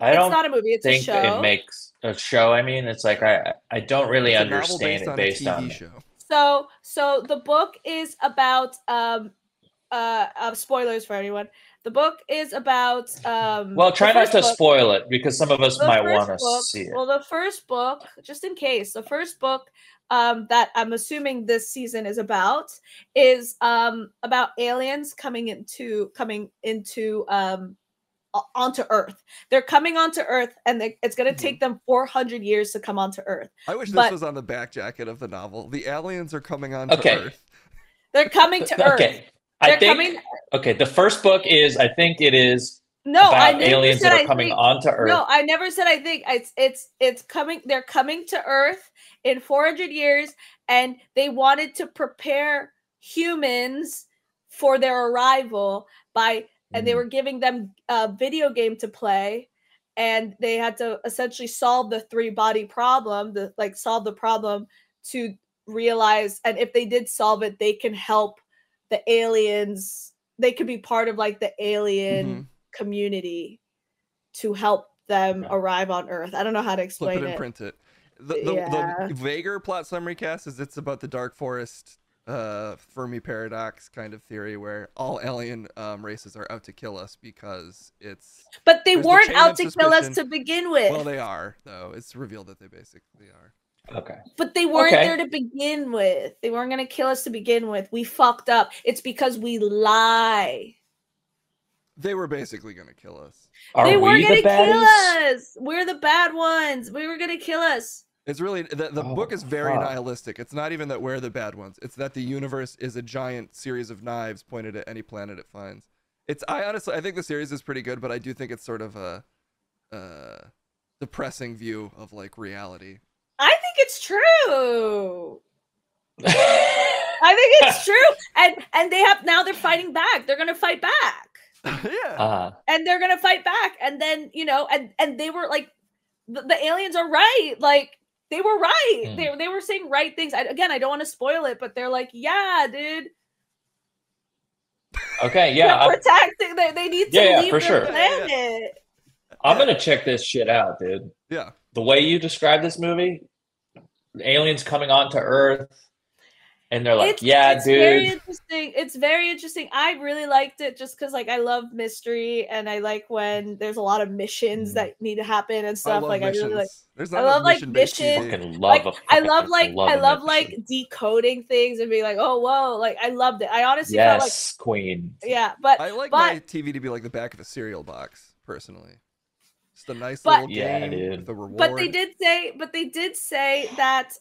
Speaker 4: it's
Speaker 2: not a movie, it's a show.
Speaker 4: It makes a show. I mean, it's like I don't really understand it based on a TV
Speaker 3: show.
Speaker 2: So the book is about spoilers for anyone. The book is about
Speaker 4: well, try not to spoil it because some of us might want to see it.
Speaker 2: Well, the first book, just in case, the first book that I'm assuming this season is about aliens coming into onto Earth. They're coming onto Earth, and it's going to take them 400 years to come onto Earth.
Speaker 3: I wish this was on the back jacket of the novel. The aliens are coming onto Earth.
Speaker 2: They're coming to Earth.
Speaker 4: Okay. The first book is, I think it is.
Speaker 2: No,
Speaker 4: about aliens that are coming onto Earth.
Speaker 2: No, I never said I think. It's coming. They're coming to Earth in 400 years, and they wanted to prepare humans for their arrival and they were giving them a video game to play, and they had to essentially solve the 3-body problem, solve the problem to realize, and if they did solve it, they can help the aliens. They could be part of like the alien community to help them arrive on Earth. I don't know how to explain
Speaker 3: Flip it and print it. The vaguer plot summary cast is it's about the Dark Forest Fermi paradox kind of theory where all alien races are out to kill us because
Speaker 2: but they weren't out to kill us to begin with.
Speaker 3: Well, they are, though. It's revealed that they basically are.
Speaker 4: Okay.
Speaker 2: But they weren't there to begin with. They weren't going to kill us to begin with. We fucked up. It's because we lie.
Speaker 3: They were basically going to kill us.
Speaker 2: They were going to kill us. We're the bad ones. We were going to kill us.
Speaker 3: It's really the book is very nihilistic. It's not even that we're the bad ones. It's that the universe is a giant series of knives pointed at any planet it finds. I think the series is pretty good, but I do think it's sort of a depressing view of like reality.
Speaker 2: I think it's true. I think it's true. And they're fighting back. They're gonna fight back.
Speaker 3: Yeah.
Speaker 2: And they're gonna fight back. And then, and they were like the aliens are right. Like they were right. They were saying right things. I don't want to spoil it, but they're like, yeah, dude.
Speaker 4: Okay, yeah.
Speaker 2: Protecting. They need to leave
Speaker 4: for
Speaker 2: their
Speaker 4: sure.
Speaker 2: planet.
Speaker 4: I'm gonna check this shit out, dude.
Speaker 3: Yeah.
Speaker 4: The way you describe this movie, aliens coming onto Earth. And they're like, it's dude.
Speaker 2: Very interesting. It's very interesting. I really liked it just because, like, I love mystery and I like when there's a lot of missions that need to happen and stuff. Like, missions. I really like.
Speaker 3: I love like
Speaker 2: missions. I love like decoding things and being like, oh whoa, like I loved it. I honestly felt like
Speaker 4: queen.
Speaker 2: Yeah, but
Speaker 3: I like my TV to be like the back of a cereal box, personally. Just a nice little game with a reward.
Speaker 2: But they did say that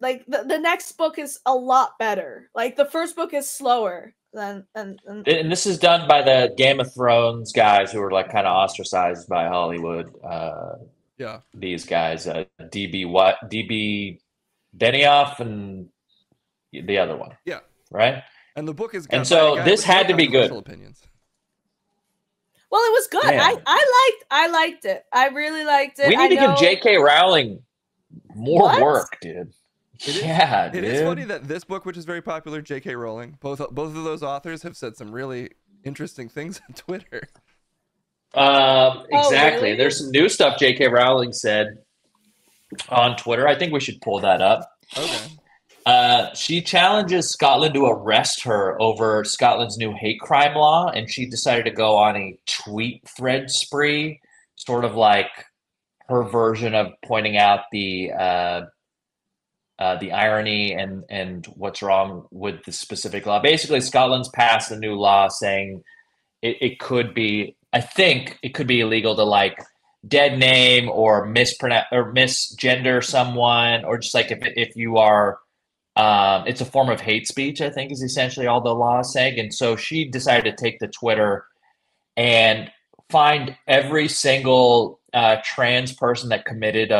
Speaker 2: like the next book is a lot better. Like the first book is slower than and
Speaker 4: this is done by the Game of Thrones guys who are like kind of ostracized by Hollywood. These guys, DB Benioff and the other one.
Speaker 3: Yeah.
Speaker 4: Right.
Speaker 3: And the book is.
Speaker 4: And so this had to be good.
Speaker 3: Opinions.
Speaker 2: Well, it was good. Yeah. I liked it. I really liked it.
Speaker 4: We need to give J.K. Rowling more work, dude.
Speaker 3: It is funny that this book, which is very popular, J.K. Rowling, both of those authors have said some really interesting things on Twitter.
Speaker 4: Exactly.
Speaker 2: Really?
Speaker 4: There's some new stuff J.K. Rowling said on Twitter. I think we should pull that up.
Speaker 3: Okay.
Speaker 4: She challenges Scotland to arrest her over Scotland's new hate crime law, and she decided to go on a tweet thread spree, sort of like her version of pointing out the irony and what's wrong with the specific law. Basically, Scotland's passed a new law saying it could be, I think it could be illegal to like dead name or mispronounce or misgender someone, or just like if you are, it's a form of hate speech, I think is essentially all the law is saying. And so she decided to take to Twitter and find every single trans person that committed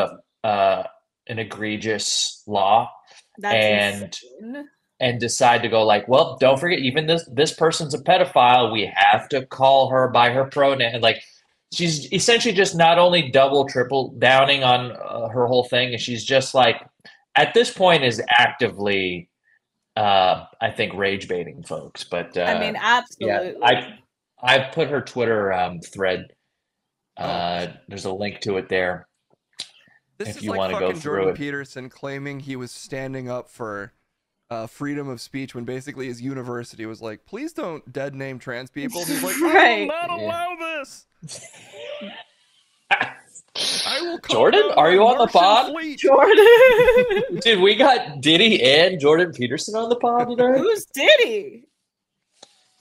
Speaker 4: an egregious law and decide to go like, well, don't forget, even this person's a pedophile. We have to call her by her pronoun. Like, she's essentially just not only double, triple downing on her whole thing, and she's just like, at this point, is actively, I think, rage baiting folks. But
Speaker 2: I mean, absolutely.
Speaker 4: Yeah, I put her Twitter thread. There's a link to it there.
Speaker 3: This is like fucking Jordan Peterson claiming he was standing up for freedom of speech when basically his university was like, please don't dead name trans people. He's like, I will not allow this. I will
Speaker 4: Jordan, are you on the pod?
Speaker 2: Jordan.
Speaker 4: Dude, we got Diddy and Jordan Peterson on the pod today.
Speaker 2: Who's Diddy?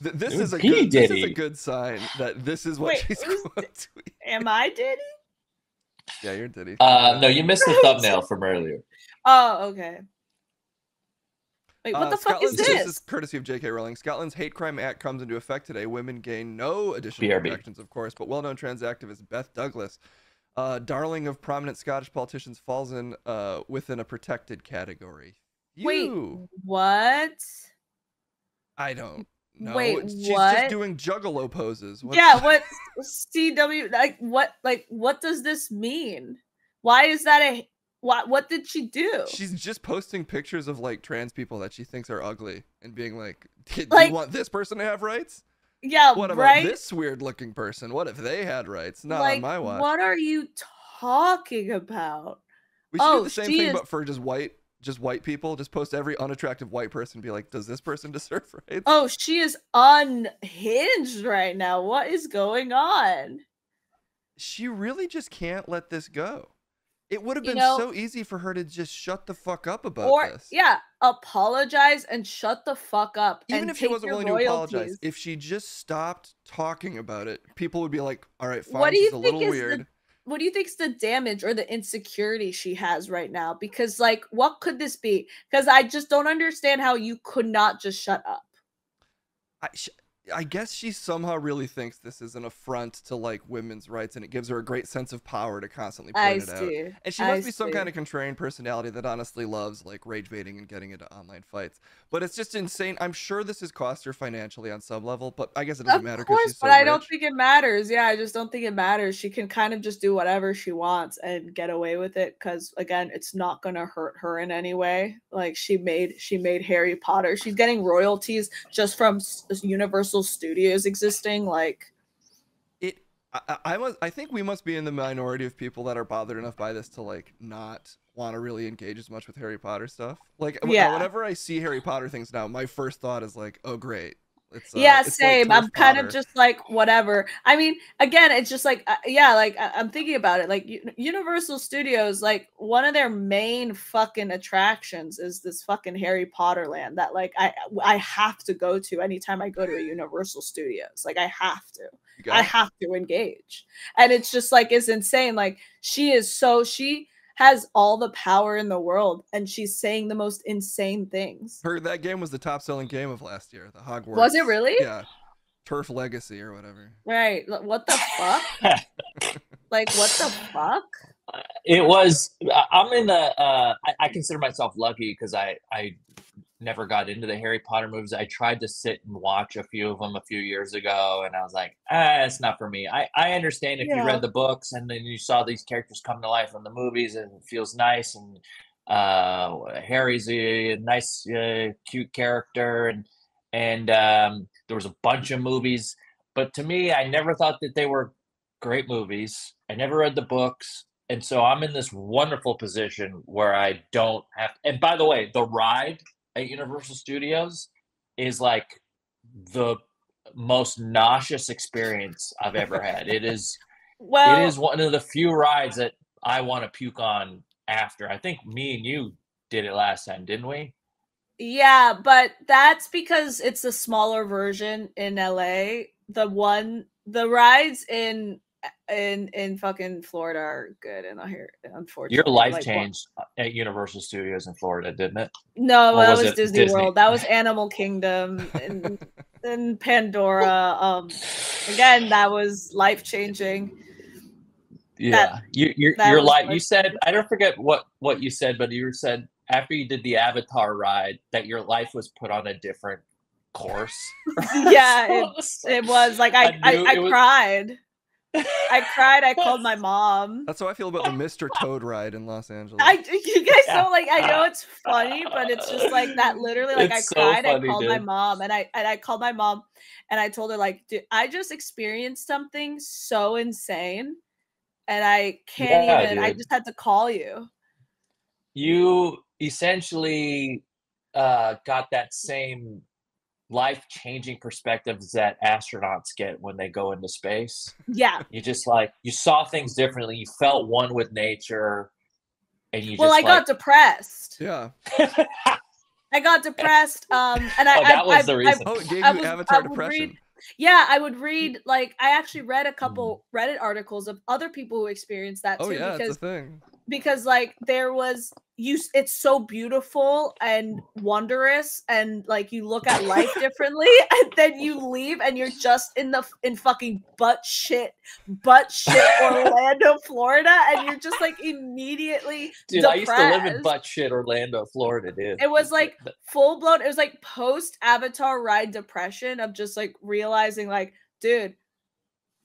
Speaker 3: This is a good sign that this is what she's going to tweet.
Speaker 2: Am I Diddy?
Speaker 3: Yeah, you're Diddy.
Speaker 4: No, you missed the thumbnail from earlier.
Speaker 2: Oh, okay. Wait, what the fuck is this?
Speaker 3: This is courtesy of J.K. Rowling. Scotland's Hate Crime Act comes into effect today. Women gain no additional protections, of course, but well-known trans activist Beth Douglas, darling of prominent Scottish politicians, falls in within a protected category.
Speaker 2: Wait, what?
Speaker 3: I don't know.
Speaker 2: Wait,
Speaker 3: she's just doing juggalo poses.
Speaker 2: What CW what does this mean? Why is that what did she do?
Speaker 3: She's just posting pictures of like trans people that she thinks are ugly and being like, do you want this person to have rights?
Speaker 2: Yeah,
Speaker 3: what about this weird looking person? What if they had rights? Not on my watch.
Speaker 2: What are you talking about?
Speaker 3: We should do the same thing, but for just white people. Just post every unattractive white person and be like, does this person deserve rights?
Speaker 2: Oh, she is unhinged right now. What is going on?
Speaker 3: She really just can't let this go. It would have been so easy for her to just shut the fuck up about this.
Speaker 2: Yeah, apologize and shut the fuck up.
Speaker 3: Even if she wasn't willing to apologize, if she just stopped talking about it, people would be like, all right, fine, she's a little weird.
Speaker 2: What do you think is the damage or the insecurity she has right now? Because, like, what could this be? Because I just don't understand how you could not just shut up.
Speaker 3: I guess she somehow really thinks this is an affront to like women's rights, and it gives her a great sense of power to constantly point it out. And she must be some kind of contrarian personality that honestly loves like rage baiting and getting into online fights. But it's just insane. I'm sure this has cost her financially on some level, but I guess it doesn't matter because she's so
Speaker 2: but I
Speaker 3: rich.
Speaker 2: don't think it matters. Yeah, I just don't think it matters. She can kind of just do whatever she wants and get away with it because again, it's not gonna hurt her in any way. Like she made Harry Potter. She's getting royalties just from Universal Studios existing. Like
Speaker 3: it, I think we must be in the minority of people that are bothered enough by this to like not want to really engage as much with Harry Potter stuff. Like whenever I see Harry Potter things now, my first thought is like, oh great. It's
Speaker 2: same.
Speaker 3: like
Speaker 2: I'm kind of just like whatever. I mean, again, it's just like I'm thinking about it. Like Universal Studios, like one of their main fucking attractions is this fucking Harry Potter land that like I have to go to anytime I go to a Universal Studios. Like I have to engage, and it's just like it's insane. Like she has all the power in the world, and she's saying the most insane things.
Speaker 3: That game was the top-selling game of last year, the Hogwarts.
Speaker 2: Was it really?
Speaker 3: Yeah, Turf Legacy or whatever.
Speaker 2: Right. What the fuck? Like, what the fuck?
Speaker 4: It was. I'm in the. I consider myself lucky because I never got into the Harry Potter movies. I tried to sit and watch a few of them a few years ago, and I was like, it's not for me. I understand if you read the books and then you saw these characters come to life in the movies, and it feels nice, and Harry's a nice, cute character, and there was a bunch of movies, but to me, I never thought that they were great movies. I never read the books. And so I'm in this wonderful position where I don't have – and by the way, the ride – at Universal Studios is like the most nauseous experience I've ever had. It is one of the few rides that I want to puke on after. I think me and you did it last time, didn't we?
Speaker 2: Yeah, but that's because it's a smaller version in LA. The rides in fucking Florida are good, and here, unfortunately,
Speaker 4: your life changed at Universal Studios in Florida, didn't it?
Speaker 2: No, that was Disney World. That was Animal Kingdom and Pandora. Again, that was life changing.
Speaker 4: Yeah, your life. You said, I don't forget what you said, but you said after you did the Avatar ride that your life was put on a different course.
Speaker 2: Yeah, it was like I cried. I cried. I called my mom.
Speaker 3: That's how I feel about the Mr. Toad ride in Los Angeles.
Speaker 2: You guys know, like, I know it's funny, but it's just like that. Literally, like, I cried. I called my mom, and I called my mom, and I told her, like, dude, I just experienced something so insane, and I can't even. Dude. I just had to call you.
Speaker 4: You essentially got that same life-changing perspectives that astronauts get when they go into space.
Speaker 2: Yeah.
Speaker 4: You just like, you saw things differently. You felt one with nature. And you
Speaker 2: I got depressed.
Speaker 3: Yeah.
Speaker 2: I got depressed. And
Speaker 4: that was the reason.
Speaker 3: It gave you Avatar depression.
Speaker 2: I would read, like, I actually read a couple Reddit articles of other people who experienced that too.
Speaker 3: Oh yeah, it's a thing.
Speaker 2: Because like there was it's so beautiful and wondrous, and like you look at life differently, and then you leave and you're just in fucking butt shit Orlando, Florida, and you're just like immediately depressed.
Speaker 4: I used to live in butt shit Orlando, Florida, dude.
Speaker 2: It was like full blown. It was like post Avatar ride depression of just like realizing, like, dude,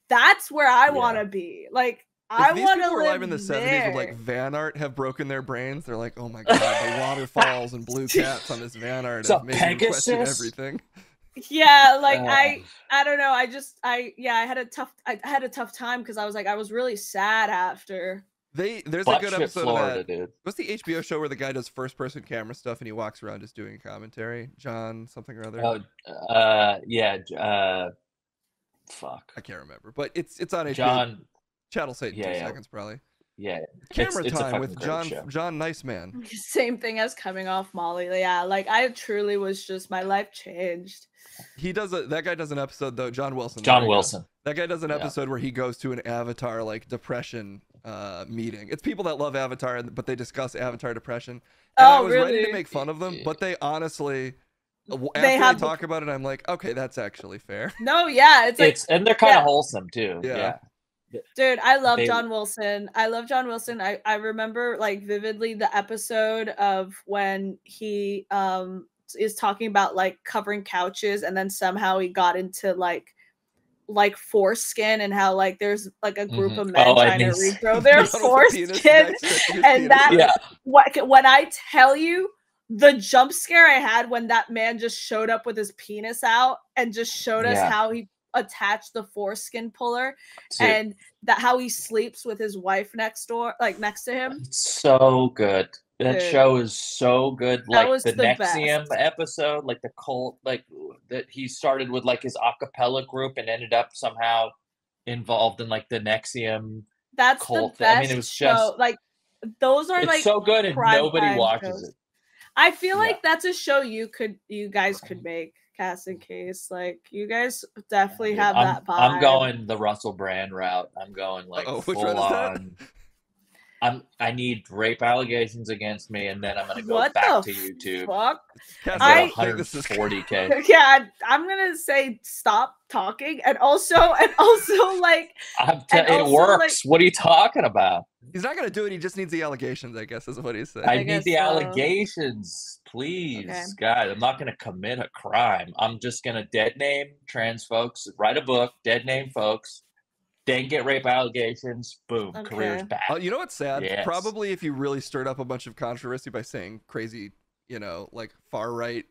Speaker 2: that's where I want to be. Like, I want to live there. These people were alive in the 70s
Speaker 3: with like van art have broken their brains. They're like, oh my god, the waterfalls and blue cats on this van art have made me question everything.
Speaker 2: Yeah, like I don't know. I had a tough time because I was really sad after.
Speaker 3: There's a good episode Florida, of that. Dude. What's the HBO show where the guy does first person camera stuff and he walks around just doing commentary? John something or other.
Speaker 4: Fuck.
Speaker 3: I can't remember, but it's on HBO.
Speaker 4: John.
Speaker 3: Chat'll say 2 seconds probably.
Speaker 4: Yeah.
Speaker 3: Camera time with John Niceman.
Speaker 2: Same thing as coming off Molly. Yeah, like I truly was just, my life changed.
Speaker 3: That guy does an episode though, John Wilson. That guy does an episode where he goes to an Avatar like depression meeting. It's people that love Avatar, but they discuss Avatar depression. And I was ready to make fun of them, but they honestly After I talk about it, I'm like, okay, that's actually fair.
Speaker 2: No, yeah, it's like
Speaker 4: and they're kind of wholesome too.
Speaker 3: Yeah.
Speaker 2: Dude, I love John Wilson. I love John Wilson. I remember like vividly the episode of when he is talking about like covering couches, and then somehow he got into like foreskin, and how like there's like a group of men trying to regrow their foreskin, and that when I tell you the jump scare I had when that man just showed up with his penis out and just showed us how he attached the foreskin puller, and that how he sleeps with his wife next to him.
Speaker 4: It's so good. That show is so good. Like the Nexium episode, like the cult, like that he started with like his a cappella group and ended up somehow involved in like the Nexium cult.
Speaker 2: The best
Speaker 4: I mean, it was
Speaker 2: show.
Speaker 4: just
Speaker 2: like those are like
Speaker 4: so good and nobody watches it.
Speaker 2: I feel like that's a show you guys could make, Cass and Case. Like you guys definitely have that vibe.
Speaker 4: I'm going the Russell Brand route. I'm going like full on. I need rape allegations against me, and then I'm gonna go back to YouTube.
Speaker 2: Fuck?
Speaker 4: I 140K.
Speaker 2: Yeah, I'm gonna say stop talking, and also like
Speaker 4: it works. Like, what are you talking about?
Speaker 3: He's not gonna do it. He just needs the allegations, I guess, is what he's saying.
Speaker 4: I need the allegations, please, guys. I'm not gonna commit a crime. I'm just gonna dead name trans folks, write a book, dead name folks. Then get rape allegations, boom, career's back.
Speaker 3: You know what's sad? Yes. Probably if you really stirred up a bunch of controversy by saying crazy, like far-right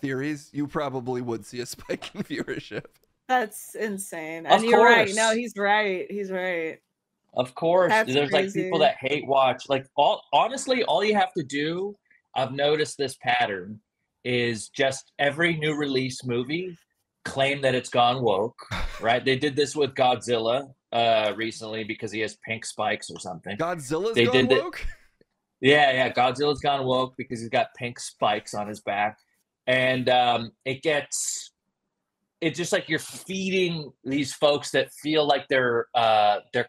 Speaker 3: theories, you probably would see a spike in viewership.
Speaker 2: That's insane. And you're right. No, he's right. He's right.
Speaker 4: Of course. There's like people that hate watch. Like honestly, all you have to do, I've noticed this pattern, is just every new release movie claim that it's gone woke, right? They did this with Godzilla recently because he has pink spikes or something.
Speaker 3: Godzilla's gone woke?
Speaker 4: Yeah, Godzilla's gone woke because he's got pink spikes on his back. And it's just like you're feeding these folks that feel like their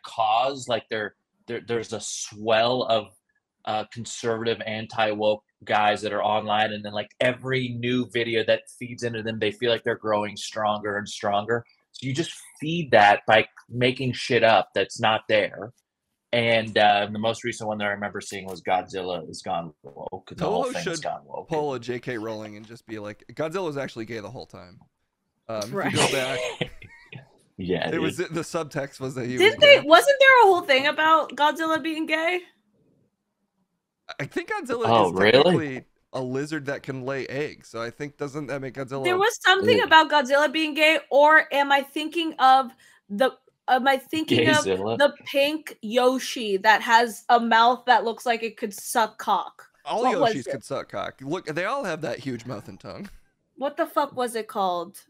Speaker 4: cause, like there's a swell of conservative anti-woke guys that are online, and then like every new video that feeds into them, they feel like they're growing stronger and stronger. So you just feed that by making shit up that's not there. And the most recent one that I remember seeing was Godzilla is gone woke. The whole thing is gone woke.
Speaker 3: Pull a J.K. Rowling and just be like, Godzilla was actually gay the whole time. Right. If you go back,
Speaker 4: yeah,
Speaker 3: it was the subtext was that he
Speaker 2: wasn't there a whole thing about Godzilla being gay?
Speaker 3: I think Godzilla is technically a lizard that can lay eggs. So I think, doesn't that make Godzilla?
Speaker 2: There was something about Godzilla being gay, or am I thinking of the pink Yoshi that has a mouth that looks like it could suck cock?
Speaker 3: All Yoshis could suck cock. Look, they all have that huge mouth and tongue.
Speaker 2: What the fuck was it called?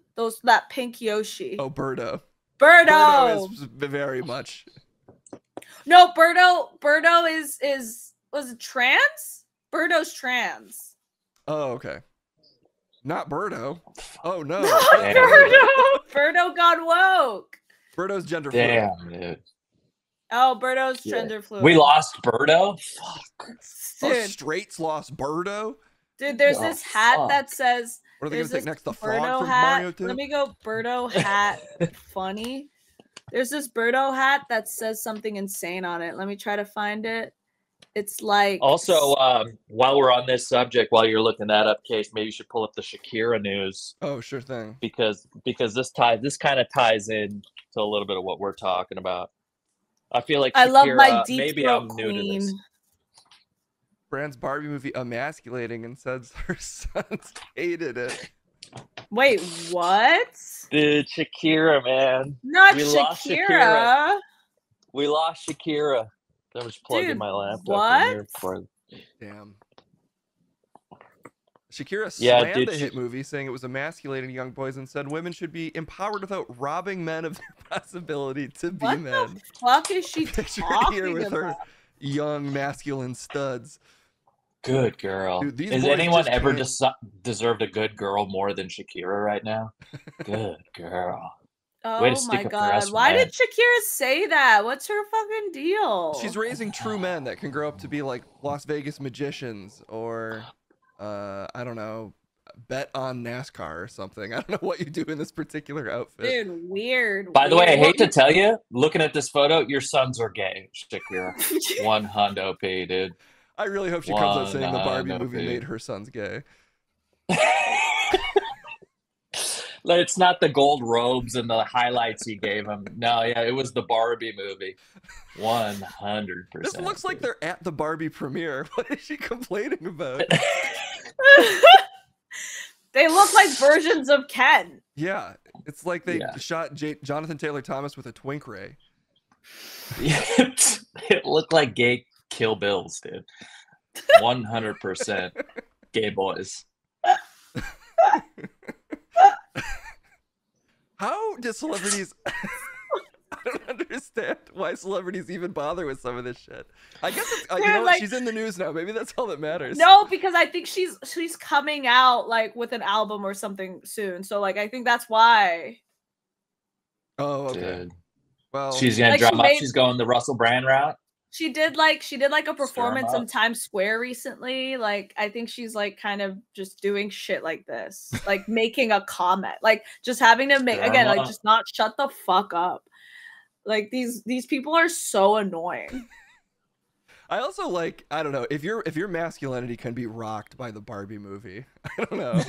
Speaker 2: That pink Yoshi.
Speaker 3: Oh, Birdo.
Speaker 2: Birdo
Speaker 3: is very much.
Speaker 2: No, Birdo is. Was it trans? Birdo's trans.
Speaker 3: Oh, okay. Not Birdo. Oh, no.
Speaker 2: Not Birdo. Birdo got woke.
Speaker 3: Birdo's gender fluid.
Speaker 4: Damn, dude.
Speaker 2: Oh, Birdo's gender fluid.
Speaker 4: We lost Birdo? Fuck.
Speaker 3: Dude. Straights lost Birdo?
Speaker 2: Dude, there's this hat that says...
Speaker 3: What are they going to take next? The frog from
Speaker 2: hat.
Speaker 3: Mario 2?
Speaker 2: Let me go Birdo hat funny. There's this Birdo hat that says something insane on it. Let me try to find it. It's like
Speaker 4: also while we're on this subject, while you're looking that up, Case, maybe you should pull up the Shakira news.
Speaker 3: Oh, sure thing.
Speaker 4: Because this kind of ties in to a little bit of what we're talking about. I feel like Shakira,
Speaker 2: I love my deep
Speaker 4: maybe I'm new to this.
Speaker 3: Brand's Barbie movie emasculating and says her sons hated it.
Speaker 2: Wait, what?
Speaker 4: Dude, Shakira, man.
Speaker 2: Not Shakira.
Speaker 4: We lost Shakira. I was plugging my laptop
Speaker 2: what?
Speaker 4: in here before.
Speaker 3: Damn. Shakira slammed the hit movie, saying it was emasculating young boys and said women should be empowered without robbing men of their possibility to be men.
Speaker 2: What the fuck is she talking
Speaker 3: here with
Speaker 2: about?
Speaker 3: Her young masculine studs.
Speaker 4: Good girl.
Speaker 3: Dude,
Speaker 4: has anyone ever deserved a good girl more than Shakira right now? Good girl.
Speaker 2: Oh my god! Why did Shakira say that? What's her fucking deal?
Speaker 3: She's raising true men that can grow up to be like Las Vegas magicians or, I don't know, bet on NASCAR or something. I don't know what you do in this particular outfit.
Speaker 2: Dude, weird.
Speaker 4: By the way, I hate to tell you, looking at this photo, your sons are gay, Shakira. 100 P, dude.
Speaker 3: I really hope she comes out saying the Barbie movie made her sons gay.
Speaker 4: It's not the gold robes and the highlights he gave him. No, yeah, it was the Barbie movie. 100%.
Speaker 3: This looks like they're at the Barbie premiere. What is she complaining about?
Speaker 2: They look like versions of Ken.
Speaker 3: Yeah, it's like they shot Jonathan Taylor Thomas with a twink ray.
Speaker 4: It looked like gay Kill Bills, dude. 100% gay boys.
Speaker 3: How do celebrities... I don't understand why celebrities even bother with some of this shit. I guess it's, you know, like, she's in the news now. Maybe that's all that matters.
Speaker 2: No, because I think she's coming out like with an album or something soon. So like I think that's why.
Speaker 3: Oh, okay.
Speaker 4: Dude.
Speaker 3: Well,
Speaker 4: she's gonna drum up. She's going the Russell Brand route.
Speaker 2: She did like a performance in Times Square recently. Like I think she's like kind of just doing shit like this, like making a comment, like just having to make again, like just not shut the fuck up. Like these people are so annoying.
Speaker 3: I also like, I don't know, if your masculinity can be rocked by the Barbie movie. I don't know.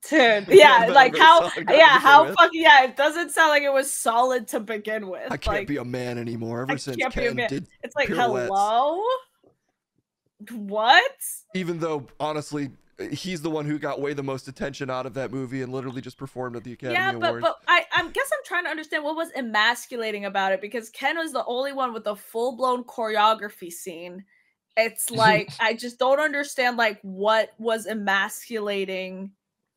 Speaker 2: Dude, yeah, like how fucking it doesn't sound like it was solid to begin with.
Speaker 3: I can't be a man anymore ever since Ken did
Speaker 2: it's like
Speaker 3: pirouettes.
Speaker 2: Hello? What?
Speaker 3: Even though honestly he's the one who got way the most attention out of that movie and literally just performed at the Academy Awards.
Speaker 2: But I guess I'm trying to understand what was emasculating about it, because Ken was the only one with a full-blown choreography scene. It's like I just don't understand like what was emasculating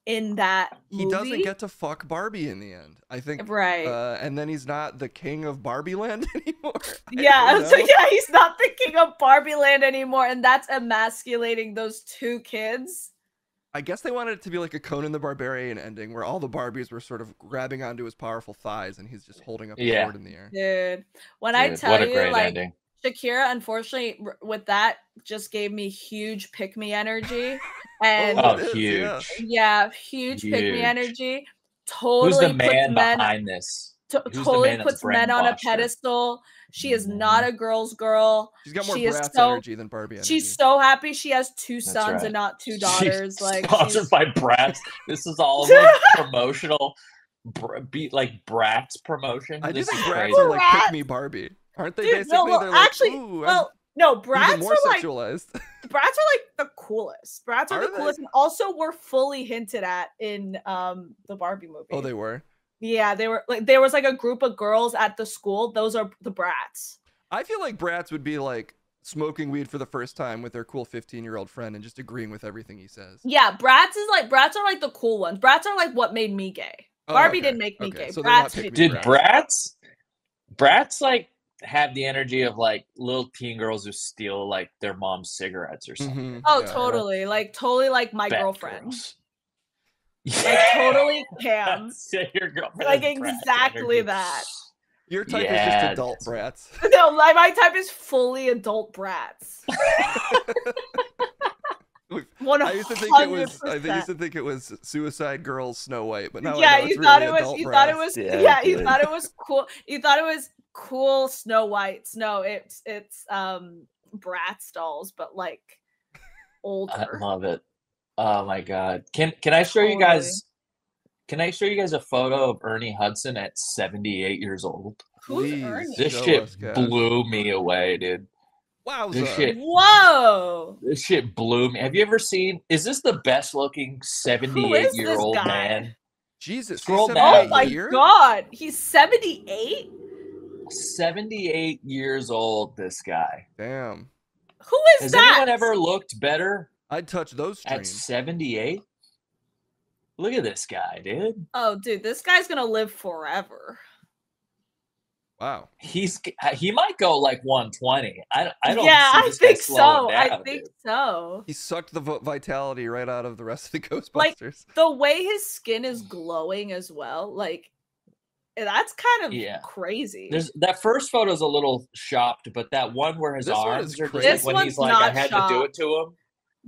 Speaker 2: in that movie.
Speaker 3: He doesn't get to fuck Barbie in the end, I think.
Speaker 2: Right.
Speaker 3: And then he's not the king of Barbie Land anymore.
Speaker 2: Yeah, so yeah, he's not the king of Barbie Land anymore, and that's emasculating those two kids.
Speaker 3: I guess they wanted it to be like a Conan the Barbarian ending where all the Barbies were sort of grabbing onto his powerful thighs and he's just holding up the sword in the air.
Speaker 2: Dude, I tell you, like, ending. Shakira, unfortunately, with that, just gave me huge pick-me energy. And
Speaker 4: huge.
Speaker 2: Yeah, huge pick-me energy. Totally.
Speaker 4: Who's the man behind this?
Speaker 2: Totally puts men on a pedestal. She is not a girl's girl.
Speaker 3: She's got more Bratz energy than Barbie energy.
Speaker 2: She's so happy she has two sons and not two daughters.
Speaker 4: She's
Speaker 2: like
Speaker 4: sponsored by Bratz. This is all like promotional, like Bratz promotion.
Speaker 3: I do think Bratz are like pick me Barbie, aren't they? Basically,
Speaker 2: they're like, actually, no, Bratz
Speaker 3: more
Speaker 2: are
Speaker 3: sexualized.
Speaker 2: Like Bratz are like the coolest. Bratz are the coolest, and also were fully hinted at in the Barbie movie.
Speaker 3: Oh, they were.
Speaker 2: Yeah, they were like there was like a group of girls at the school. Those are the Bratz.
Speaker 3: I feel like Bratz would be like smoking weed for the first time with their cool 15-year-old friend and just agreeing with everything he says.
Speaker 2: Yeah, Bratz are like the cool ones. Bratz are like what made me gay. Barbie didn't make me gay.
Speaker 3: So
Speaker 2: Bratz
Speaker 4: did Bratz like have the energy of like little teen girls who steal like their mom's cigarettes or something.
Speaker 2: Mm-hmm. Oh, yeah. Totally like my girlfriend. Girls. Like totally Cam.
Speaker 4: Your girlfriend
Speaker 2: like exactly that.
Speaker 3: Your type is just adult brats.
Speaker 2: No, my type is fully adult brats.
Speaker 3: I used to think it was Suicide Girls Snow White, but now I know
Speaker 2: you thought it was cool. You thought it was cool Snow Whites. No, it's Bratz dolls, but like older.
Speaker 4: I love it. Oh my god. Can I show you guys a photo of Ernie Hudson at 78 years old?
Speaker 2: Who's Ernie?
Speaker 4: This shit blew me away, dude.
Speaker 3: Wow.
Speaker 2: Whoa.
Speaker 4: This shit blew me. Have you ever seen, is this the best looking 78-year-old man?
Speaker 3: Jesus.
Speaker 2: Oh my god. He's 78?
Speaker 4: 78 years old, this guy.
Speaker 3: Damn.
Speaker 2: Who is
Speaker 4: Has
Speaker 2: that?
Speaker 4: Anyone ever looked better?
Speaker 3: I'd touch those streams.
Speaker 4: At 78? Look at this guy, dude.
Speaker 2: Oh, dude, this guy's gonna live forever.
Speaker 3: Wow.
Speaker 4: He might go like 120. I don't.
Speaker 2: Yeah,
Speaker 4: I think so.
Speaker 2: Down, I think so.
Speaker 3: He sucked the vitality right out of the rest of the Ghostbusters.
Speaker 2: Like the way his skin is glowing as well. Like that's kind of crazy.
Speaker 4: That first photo's a little shocked, but that one where his arms are just like when he's like, I had to do it to him.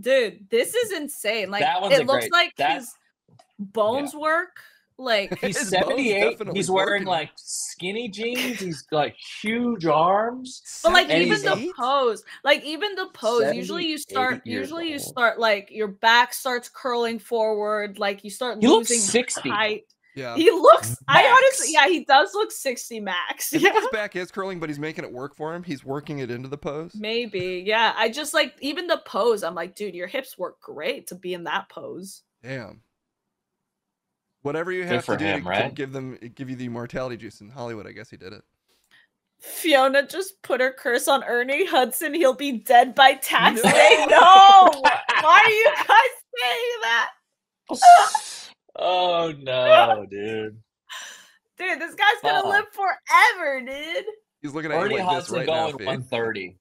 Speaker 2: Dude, this is insane. Like,
Speaker 4: That one's
Speaker 2: it looks like his bones work. Like,
Speaker 4: he's
Speaker 3: His
Speaker 4: 78.
Speaker 3: bones
Speaker 4: He's wearing
Speaker 3: working.
Speaker 4: like skinny jeans. He's like huge arms.
Speaker 2: but like
Speaker 4: And
Speaker 2: even
Speaker 4: he's
Speaker 2: the pose, usually you start like your back starts curling forward, like you start
Speaker 4: He looks
Speaker 2: losing
Speaker 4: 60.
Speaker 2: height.
Speaker 3: Yeah.
Speaker 2: He looks
Speaker 4: Max.
Speaker 2: I honestly he does look 60 max.
Speaker 3: I think his back is curling, but he's making it work for him. He's working it into the pose.
Speaker 2: Maybe. Yeah. I just like even the pose, I'm like, dude, your hips work great to be in that pose.
Speaker 3: Damn. Whatever you have to do
Speaker 4: him,
Speaker 3: to
Speaker 4: right?
Speaker 3: give you the immortality juice in Hollywood, I guess he did it.
Speaker 2: Fiona just put her curse on Ernie Hudson. He'll be dead by tax day. No! Why are you guys saying that?
Speaker 4: Oh no, dude.
Speaker 2: Dude, this guy's gonna live forever, dude.
Speaker 3: He's looking at
Speaker 4: Ernie
Speaker 3: you like
Speaker 4: Hudson
Speaker 3: this right
Speaker 4: going
Speaker 3: now,
Speaker 4: 130.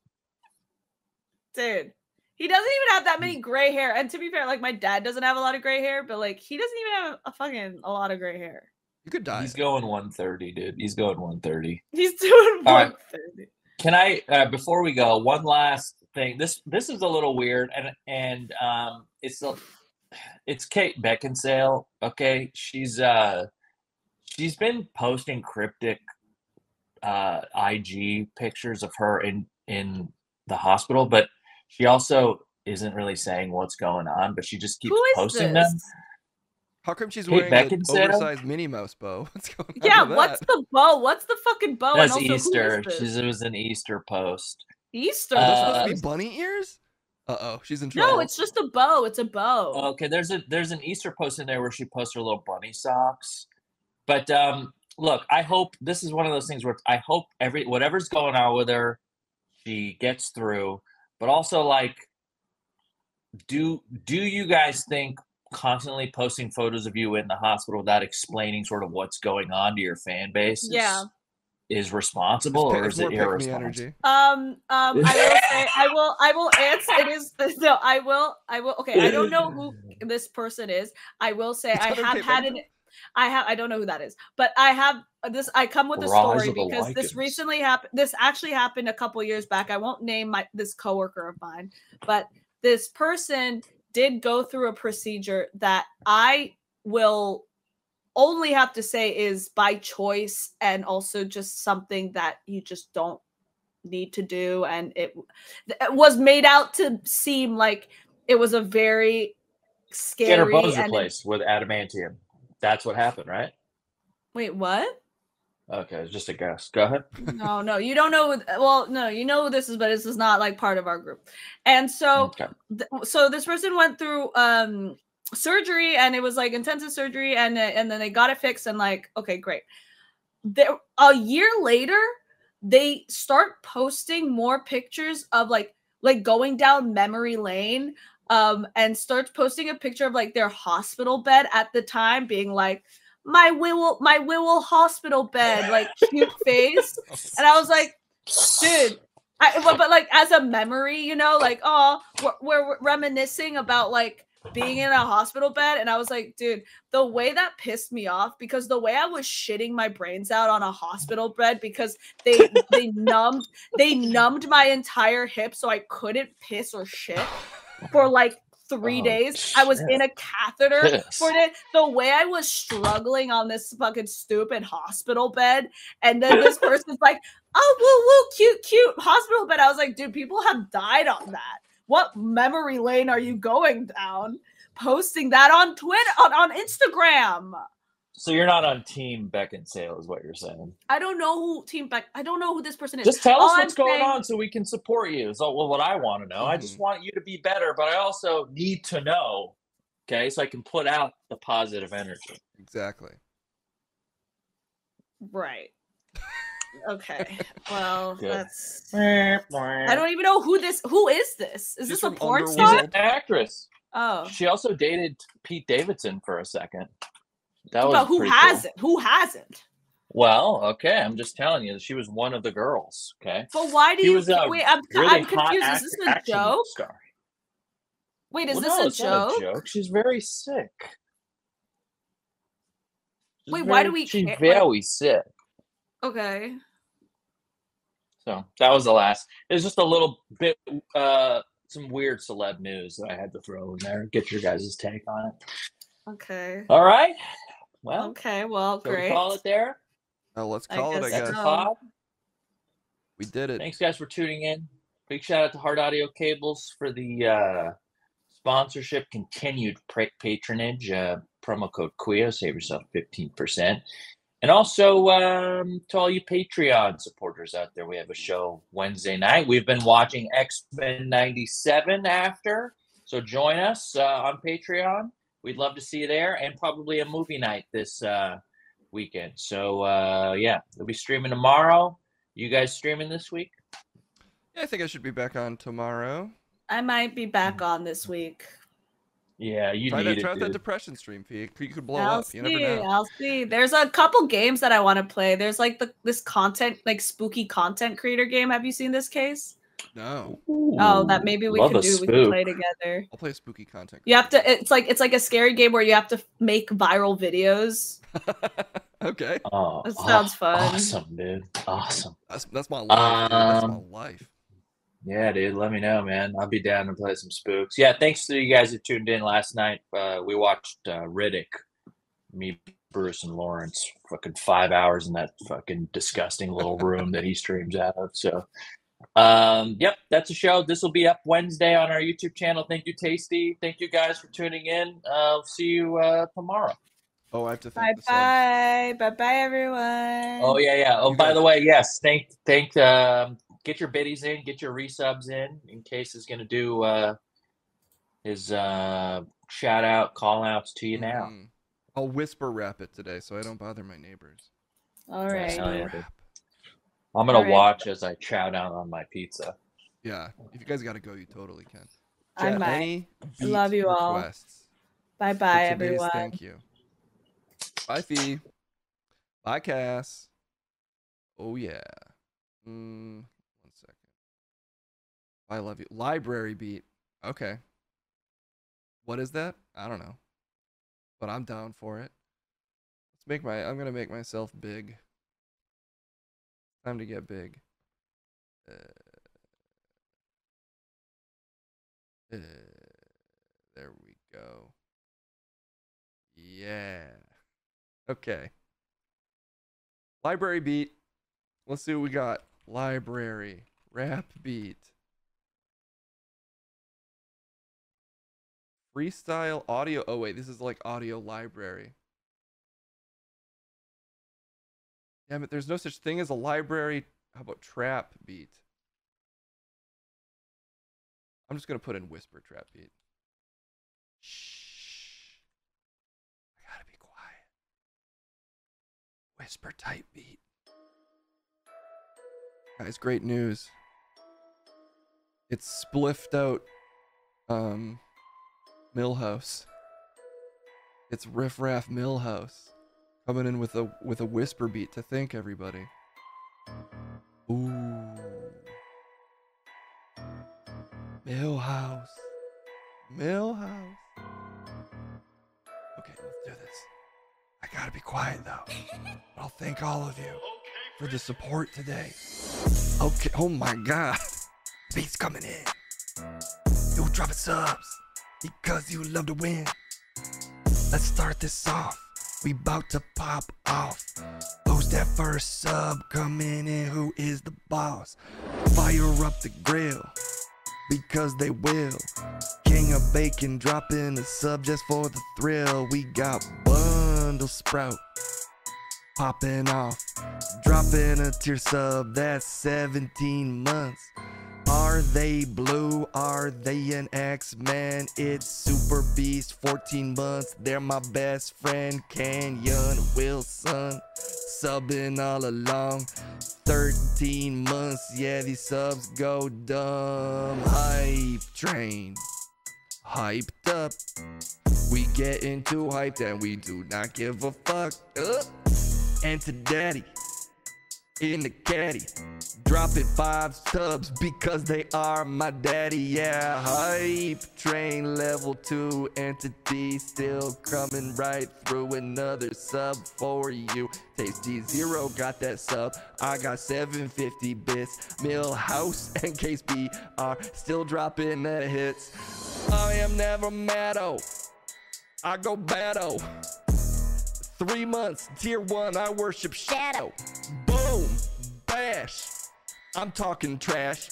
Speaker 2: Dude. He doesn't even have that many gray hair. And to be fair, like my dad doesn't have a lot of gray hair, but like he doesn't even have a lot of gray hair.
Speaker 3: You could die.
Speaker 4: He's going 130, dude. He's going 130.
Speaker 2: He's doing 130.
Speaker 4: Can I before we go, one last thing. This is a little weird, and it's Kate Beckinsale. Okay, she's been posting cryptic IG pictures of her in the hospital, but she also isn't really saying what's going on, but she just keeps posting them.
Speaker 3: How come she's
Speaker 4: Kate
Speaker 3: wearing an
Speaker 4: Beckinsale?
Speaker 3: oversized Minnie Mouse bow? What's going on?
Speaker 2: Yeah,
Speaker 3: with
Speaker 2: what's
Speaker 3: that?
Speaker 2: the bow? What's the fucking bow?
Speaker 4: That's
Speaker 2: and also,
Speaker 4: Easter.
Speaker 2: Who is this?
Speaker 4: It was an Easter post.
Speaker 2: Easter.
Speaker 3: Are those supposed to be bunny ears? Uh-oh, she's in trouble.
Speaker 2: No, it's just a bow. It's a bow.
Speaker 4: Okay, there's an Easter post in there where she posts her little bunny socks. But look, I hope this is one of those things where I hope whatever's going on with her, she gets through. But also, like, do you guys think constantly posting photos of you in the hospital without explaining sort of what's going on to your fan base is responsible, or is it irresponsible?
Speaker 2: I will say I will answer. It is no. I will. Okay, I don't know who this person is. I will say I don't know who that is, but I have this. I come with a story because this recently happened. This actually happened a couple years back. I won't name this coworker of mine, but this person did go through a procedure that I will only have to say is by choice and also just something that you just don't need to do. And it was made out to seem like it was a very scary.
Speaker 4: Get her bones replaced with adamantium. That's what happened, right?
Speaker 2: Wait, what?
Speaker 4: Okay, it's just a guess. Go ahead.
Speaker 2: No, you don't know. Well, no, you know who this is, but this is not like part of our group. And so, so this person went through surgery, and it was like intensive surgery, and then they got it fixed, and like, okay, great. A year later, they start posting more pictures of like going down memory lane, and starts posting a picture of like their hospital bed at the time, being like, my Will hospital bed, like cute face. And I was like, dude, but like as a memory, you know, like, oh, we're reminiscing about like being in a hospital bed. And I was like, dude, the way that pissed me off, because the way I was shitting my brains out on a hospital bed because they numbed my entire hip so I couldn't piss or shit for like 3 days. Shit. I was in a catheter for it. The way I was struggling on this fucking stupid hospital bed, and then this person's like, "Oh, woo, cute hospital bed." I was like, "Dude, people have died on that. What memory lane are you going down? Posting that on Twitter, on Instagram."
Speaker 4: So you're not on Team Beckinsale, is what you're saying?
Speaker 2: I don't know who I don't know who this person is.
Speaker 4: Just tell us what's going on so we can support you. So, well, what I want to know. I just want you to be better, but I also need to know, okay, so I can put out the positive energy.
Speaker 3: Exactly.
Speaker 2: Right. Okay. Well, that's. I don't even know who is this? Is this a porn star?
Speaker 4: She's an actress.
Speaker 2: Oh.
Speaker 4: She also dated Pete Davidson for a second.
Speaker 2: But who hasn't? Cool. Who hasn't?
Speaker 4: Well, okay, I'm just telling you, she was one of the girls. Okay.
Speaker 2: But why do you wait? I'm confused. Is this a joke?
Speaker 4: Star.
Speaker 2: Wait, is this a joke?
Speaker 4: Not a joke? She's very sick.
Speaker 2: Why do we?
Speaker 4: She's very sick.
Speaker 2: Okay.
Speaker 4: So that was the last. It was just a little bit some weird celeb news that I had to throw in there. Get your guys' take on it.
Speaker 2: Okay.
Speaker 4: All right. Well.
Speaker 2: Okay. Well, great.
Speaker 4: We call it there.
Speaker 3: Oh, let's call it. I guess.
Speaker 4: That's a pod.
Speaker 3: We did it.
Speaker 4: Thanks, guys, for tuning in. Big shout out to Hard Audio Cables for the sponsorship, continued patronage. Promo code QUIO, save yourself 15%. And also to all you Patreon supporters out there, we have a show Wednesday night. We've been watching X-Men 97 after, so join us on Patreon. We'd love to see you there, and probably a movie night this weekend. So, yeah, we'll be streaming tomorrow. You guys streaming this week?
Speaker 3: Yeah, I think I should be back on tomorrow.
Speaker 2: I might be back on this week.
Speaker 4: Yeah, you
Speaker 3: try
Speaker 4: need
Speaker 3: that,
Speaker 4: it.
Speaker 3: That depression stream, P. You could blow
Speaker 2: I'll
Speaker 3: up.
Speaker 2: See,
Speaker 3: you never know.
Speaker 2: I'll see. There's a couple games that I want to play. There's like this content, like spooky content creator game. Have you seen this case?
Speaker 3: No.
Speaker 4: Ooh,
Speaker 2: oh, that maybe we can do. We can play together.
Speaker 3: I'll play a spooky content.
Speaker 2: You have to. It's like a scary game where you have to make viral videos.
Speaker 3: Okay.
Speaker 4: Oh,
Speaker 2: that sounds fun.
Speaker 4: Awesome, dude. Awesome.
Speaker 3: That's my life. Dude. That's my life.
Speaker 4: Yeah, dude. Let me know, man. I'll be down to play some spooks. Yeah, thanks to you guys who tuned in last night. We watched Riddick. Me, Bruce, and Lawrence. Fucking 5 hours in that fucking disgusting little room that he streams out of. So, yep, that's a show. This will be up Wednesday on our YouTube channel. Thank you, Tasty. Thank you guys for tuning in. I'll see you tomorrow.
Speaker 3: Oh, I have to thank
Speaker 2: bye, everyone.
Speaker 4: Oh yeah. Oh, by the way, yes. Get your biddies in, get your resubs in case he's gonna do his shout out, call outs to you now.
Speaker 3: I'll whisper rap it today so I don't bother my neighbors.
Speaker 2: All right.
Speaker 4: I'm gonna watch as I chow down on my pizza.
Speaker 3: Yeah, if you guys gotta go, you totally can.
Speaker 2: I might. I love you all. Bye, everyone.
Speaker 3: Thank you. Bye, Fee. Bye, Cass. Oh yeah. 1 second. I love you. Library beat. Okay. What is that? I don't know. But I'm down for it. I'm gonna make myself big. Time to get big. There we go. Yeah. Okay. Library beat. Let's see what we got. Library. Rap beat. Freestyle audio. Oh, wait. This is like audio library. Damn it. There's no such thing as a library. How about trap beat? I'm just going to put in whisper trap beat. Shh. I gotta be quiet. Whisper type beat. Guys, great news. It's spliffed out Millhouse. It's Riff Raff Millhouse coming in with a whisper beat to thank everybody. Ooh. Millhouse. Millhouse. Okay, let's do this. I gotta be quiet though. I'll thank all of you for the support today. Okay, oh my god. Beats coming in. You dropping subs because you love to win. Let's start this off. We bout to pop off. Who's that first sub coming in? Who is the boss? Fire up the grill because they will. King of Bacon dropping a sub just for the thrill. We got Bundle Sprout popping off, dropping a tier sub. That's 17 months. Are they blue? Are they an X-Man? It's Super Beast, 14 months. They're my best friend, Canyon Wilson, subbing all along. 13 months, yeah, these subs go dumb. Hype train, hyped up. We getting too hyped and we do not give a fuck. And to Daddy, in the caddy. Dropping 5 subs because they are my daddy. Yeah, hype train level 2 entity still coming right through. Another sub for you. Tasty Zero got that sub. I got 750 bits. Millhouse and Case B are still dropping the hits. I am never maddo. I go battle. 3 months, tier 1, I worship Shadow. Boom, bash. I'm talking trash.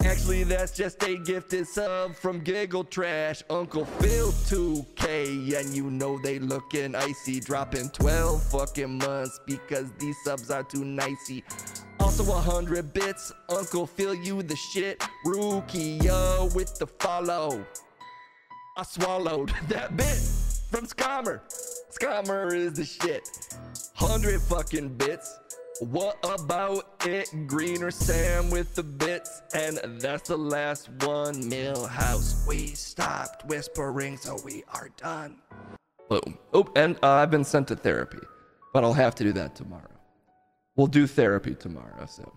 Speaker 3: Actually, that's just a gifted sub from Giggle Trash. Uncle Phil 2K, and you know they looking icy. Dropping 12 fucking months because these subs are too nicey. Also 100 bits, Uncle Phil, you the shit. Rookie, yo, with the follow. I swallowed that bit from Scammer. Scammer is the shit. 100 fucking bits. What about it? Greener Sam with the bits. And that's the last one. Millhouse, we stopped whispering, so we are done. Boom. Oh, and I've been sent to therapy, but I'll have to do that tomorrow. We'll do therapy tomorrow, so.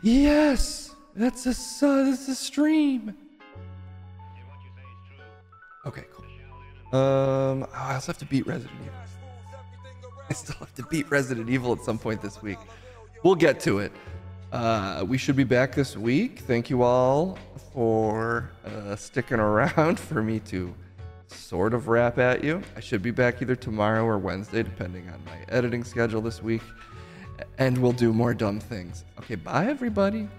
Speaker 3: Yes, that's a stream. Okay, cool. I also have to beat Resident Evil. I still have to beat Resident Evil at some point this week. We'll get to it. We should be back this week. Thank you all for sticking around for me to sort of rap at you. I should be back either tomorrow or Wednesday, depending on my editing schedule this week. And we'll do more dumb things. Okay, bye everybody.